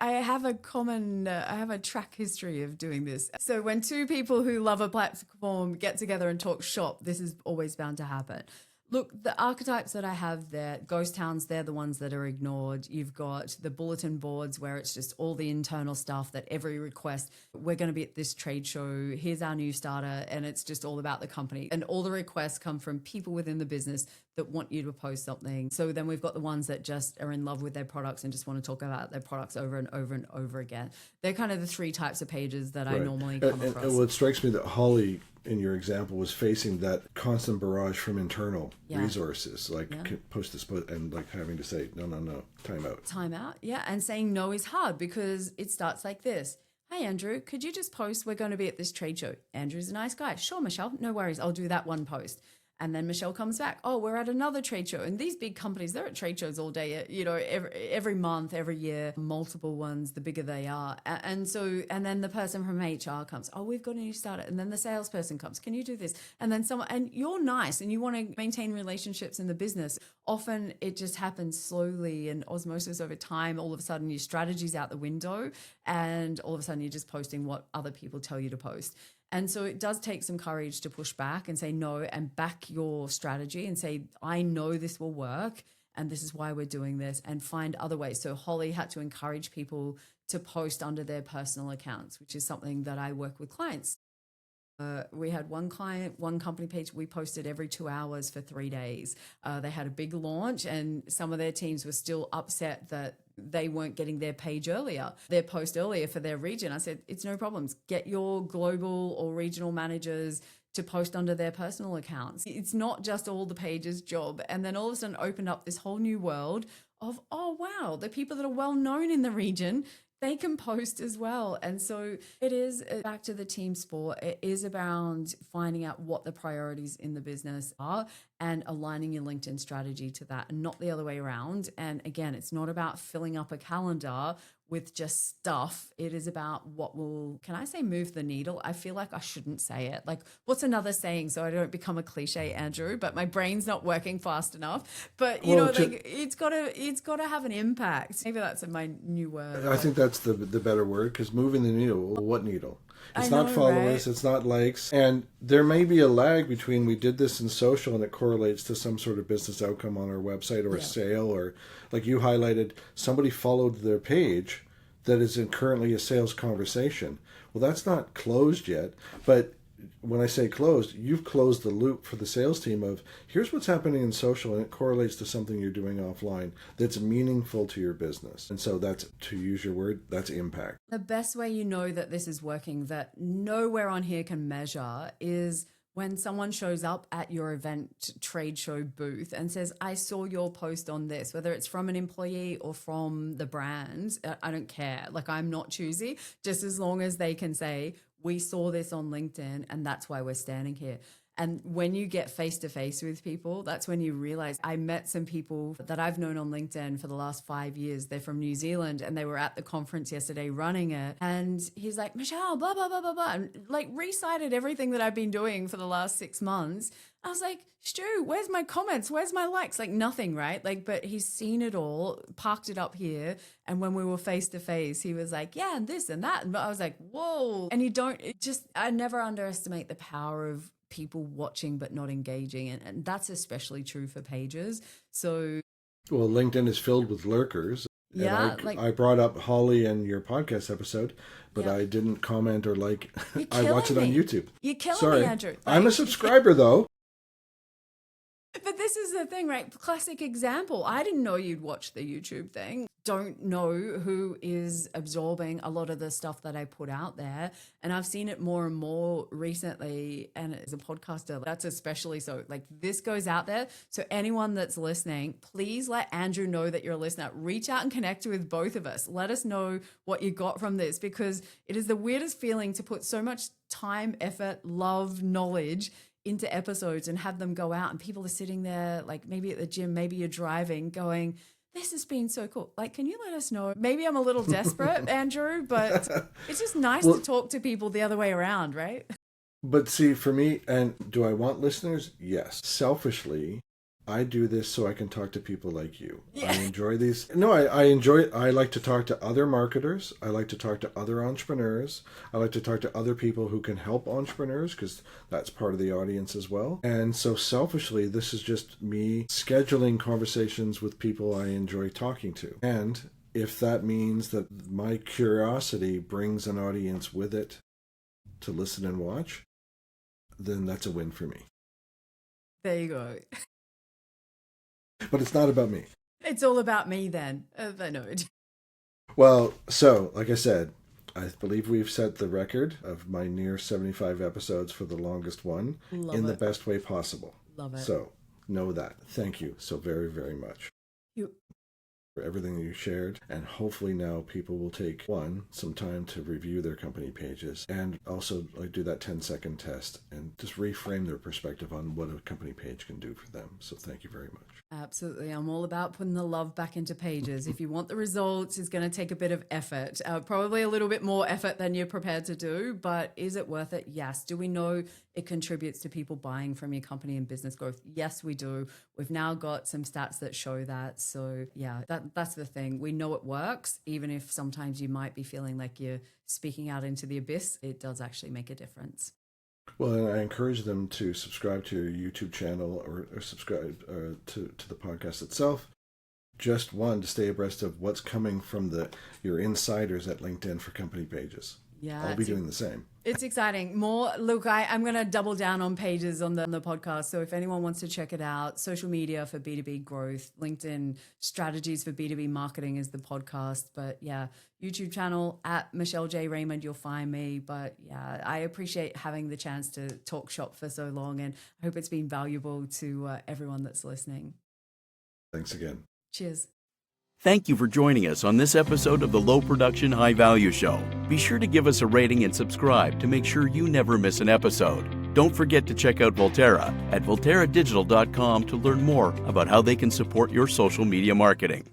I have a track history of doing this. So when two people who love a platform get together and talk shop, this is always bound to happen. Look, the archetypes that I have there, ghost towns, they're the ones that are ignored. You've got the bulletin boards where it's just all the internal stuff that every request, we're going to be at this trade show, here's our new starter, and it's just all about the company. And all the requests come from people within the business that want you to post something. So then we've got the ones that just are in love with their products and just want to talk about their products over and over and over again. They're kind of the three types of pages that I normally come across. And what strikes me that Holly, in your example, was facing that constant barrage from internal resources, like post this and like having to say, no, time out. Yeah. And saying no is hard because it starts like this. Hey, Andrew, could you just post, we're going to be at this trade show. Andrew's a nice guy. Sure, Michelle, no worries. I'll do that one post. And then Michelle comes back. Oh, we're at another trade show. And these big companies, they're at trade shows all day, every month, every year, multiple ones, the bigger they are. And then the person from HR comes, oh, we've got a new starter. And then the salesperson comes, can you do this? And then and you're nice and you want to maintain relationships in the business. Often it just happens slowly and osmosis over time. All of a sudden your strategy's out the window and all of a sudden you're just posting what other people tell you to post. And so it does take some courage to push back and say no and back your strategy and say, I know this will work and this is why we're doing this, and find other ways. So Holly had to encourage people to post under their personal accounts, which is something that I work with clients. We had one client, one company page, we posted every 2 hours for 3 days. They had a big launch and some of their teams were still upset that they weren't getting their post earlier for their region. I said, it's no problems. Get your global or regional managers to post under their personal accounts. It's not just all the pages job. And then all of a sudden opened up this whole new world of, oh, wow, the people that are well known in the region, they can post as well. And so it is back to the team sport. It is about finding out what the priorities in the business are and aligning your LinkedIn strategy to that and not the other way around. And again, it's not about filling up a calendar with just stuff. It is about what will, can I say move the needle? I feel like I shouldn't say it. Like, what's another saying so I don't become a cliche, Andrew, but my brain's not working fast enough. But it's got to have an impact. Maybe that's my new word. I think that's the better word, because moving the needle, well, what needle? It's not followers, right? It's not likes. And there may be a lag between we did this in social and it correlates to some sort of business outcome on our website or a sale, or like you highlighted, somebody followed their page that is currently a sales conversation. Well, that's not closed yet, but when I say closed, you've closed the loop for the sales team of here's what's happening in social and it correlates to something you're doing offline that's meaningful to your business. And so that's, to use your word, that's impact. The best way you know that this is working, that nowhere on here can measure, is when someone shows up at your event trade show booth and says, I saw your post on this, whether it's from an employee or from the brand, I don't care. Like, I'm not choosy, just as long as they can say, we saw this on LinkedIn and that's why we're standing here. And when you get face to face with people, that's when you realize. I met some people that I've known on LinkedIn for the last 5 years. They're from New Zealand and they were at the conference yesterday running it. And he's like, Michelle, blah, blah, blah, blah, blah. And like recited everything that I've been doing for the last 6 months. I was like, Stu, where's my comments? Where's my likes? Like nothing, right? Like, but he's seen it all, parked it up here. And when we were face to face, he was like, yeah, and this and that. And I was like, whoa. And I never underestimate the power of people watching but not engaging. And that's especially true for pages. So, well, LinkedIn is filled with lurkers. Yeah, I brought up Holly and your podcast episode, but I didn't comment or like. I watch it on YouTube. You're killing me, Andrew. I'm a subscriber though. But this is the thing, right? Classic example. I didn't know you'd watch the YouTube thing. Don't know who is absorbing a lot of the stuff that I put out there. And I've seen it more and more recently. And as a podcaster, that's especially so. Like, this goes out there. So anyone that's listening, please let Andrew know that you're a listener. Reach out and connect with both of us. Let us know what you got from this, because it is the weirdest feeling to put so much time, effort, love, knowledge into episodes and have them go out and people are sitting there, like maybe at the gym, maybe you're driving, going, this has been so cool. Like, can you let us know? Maybe I'm a little desperate, Andrew, but it's just nice to talk to people the other way around, right? But see, for me, and do I want listeners? Yes. Selfishly, I do this so I can talk to people like you. Yeah. I enjoy these. No, I enjoy it. I like to talk to other marketers. I like to talk to other entrepreneurs. I like to talk to other people who can help entrepreneurs because that's part of the audience as well. And so selfishly, this is just me scheduling conversations with people I enjoy talking to. And if that means that my curiosity brings an audience with it to listen and watch, then that's a win for me. There you go. But it's not about me. It's all about me then. I know. Well, so, like I said, I believe we've set the record of my near 75 episodes for the longest one in the best way possible. Love it. So, know that. Thank you so very, very much You. for everything you shared. And hopefully now people will take, some time to review their company pages and also like do that 10-second test and just reframe their perspective on what a company page can do for them. So thank you very much. Absolutely. I'm all about putting the love back into pages. If you want the results, it's going to take a bit of effort, probably a little bit more effort than you're prepared to do. But is it worth it? Yes. Do we know it contributes to people buying from your company and business growth? Yes, we do. We've now got some stats that show that. So yeah, that's the thing. We know it works, even if sometimes you might be feeling like you're speaking out into the abyss. It does actually make a difference. Well, and I encourage them to subscribe to your YouTube channel or subscribe to the podcast itself. Just to stay abreast of what's coming from your insiders at LinkedIn for company pages. Yeah, I'll be doing the same. It's exciting. Look, I'm going to double down on pages on the podcast. So if anyone wants to check it out, social media for B2B growth, LinkedIn strategies for B2B marketing is the podcast. But yeah, YouTube channel at Michelle J. Raymond, you'll find me. But yeah, I appreciate having the chance to talk shop for so long. And I hope it's been valuable to everyone that's listening. Thanks again. Cheers. Thank you for joining us on this episode of the Low Production High Value Show. Be sure to give us a rating and subscribe to make sure you never miss an episode. Don't forget to check out Volterra at volterradigital.com to learn more about how they can support your social media marketing.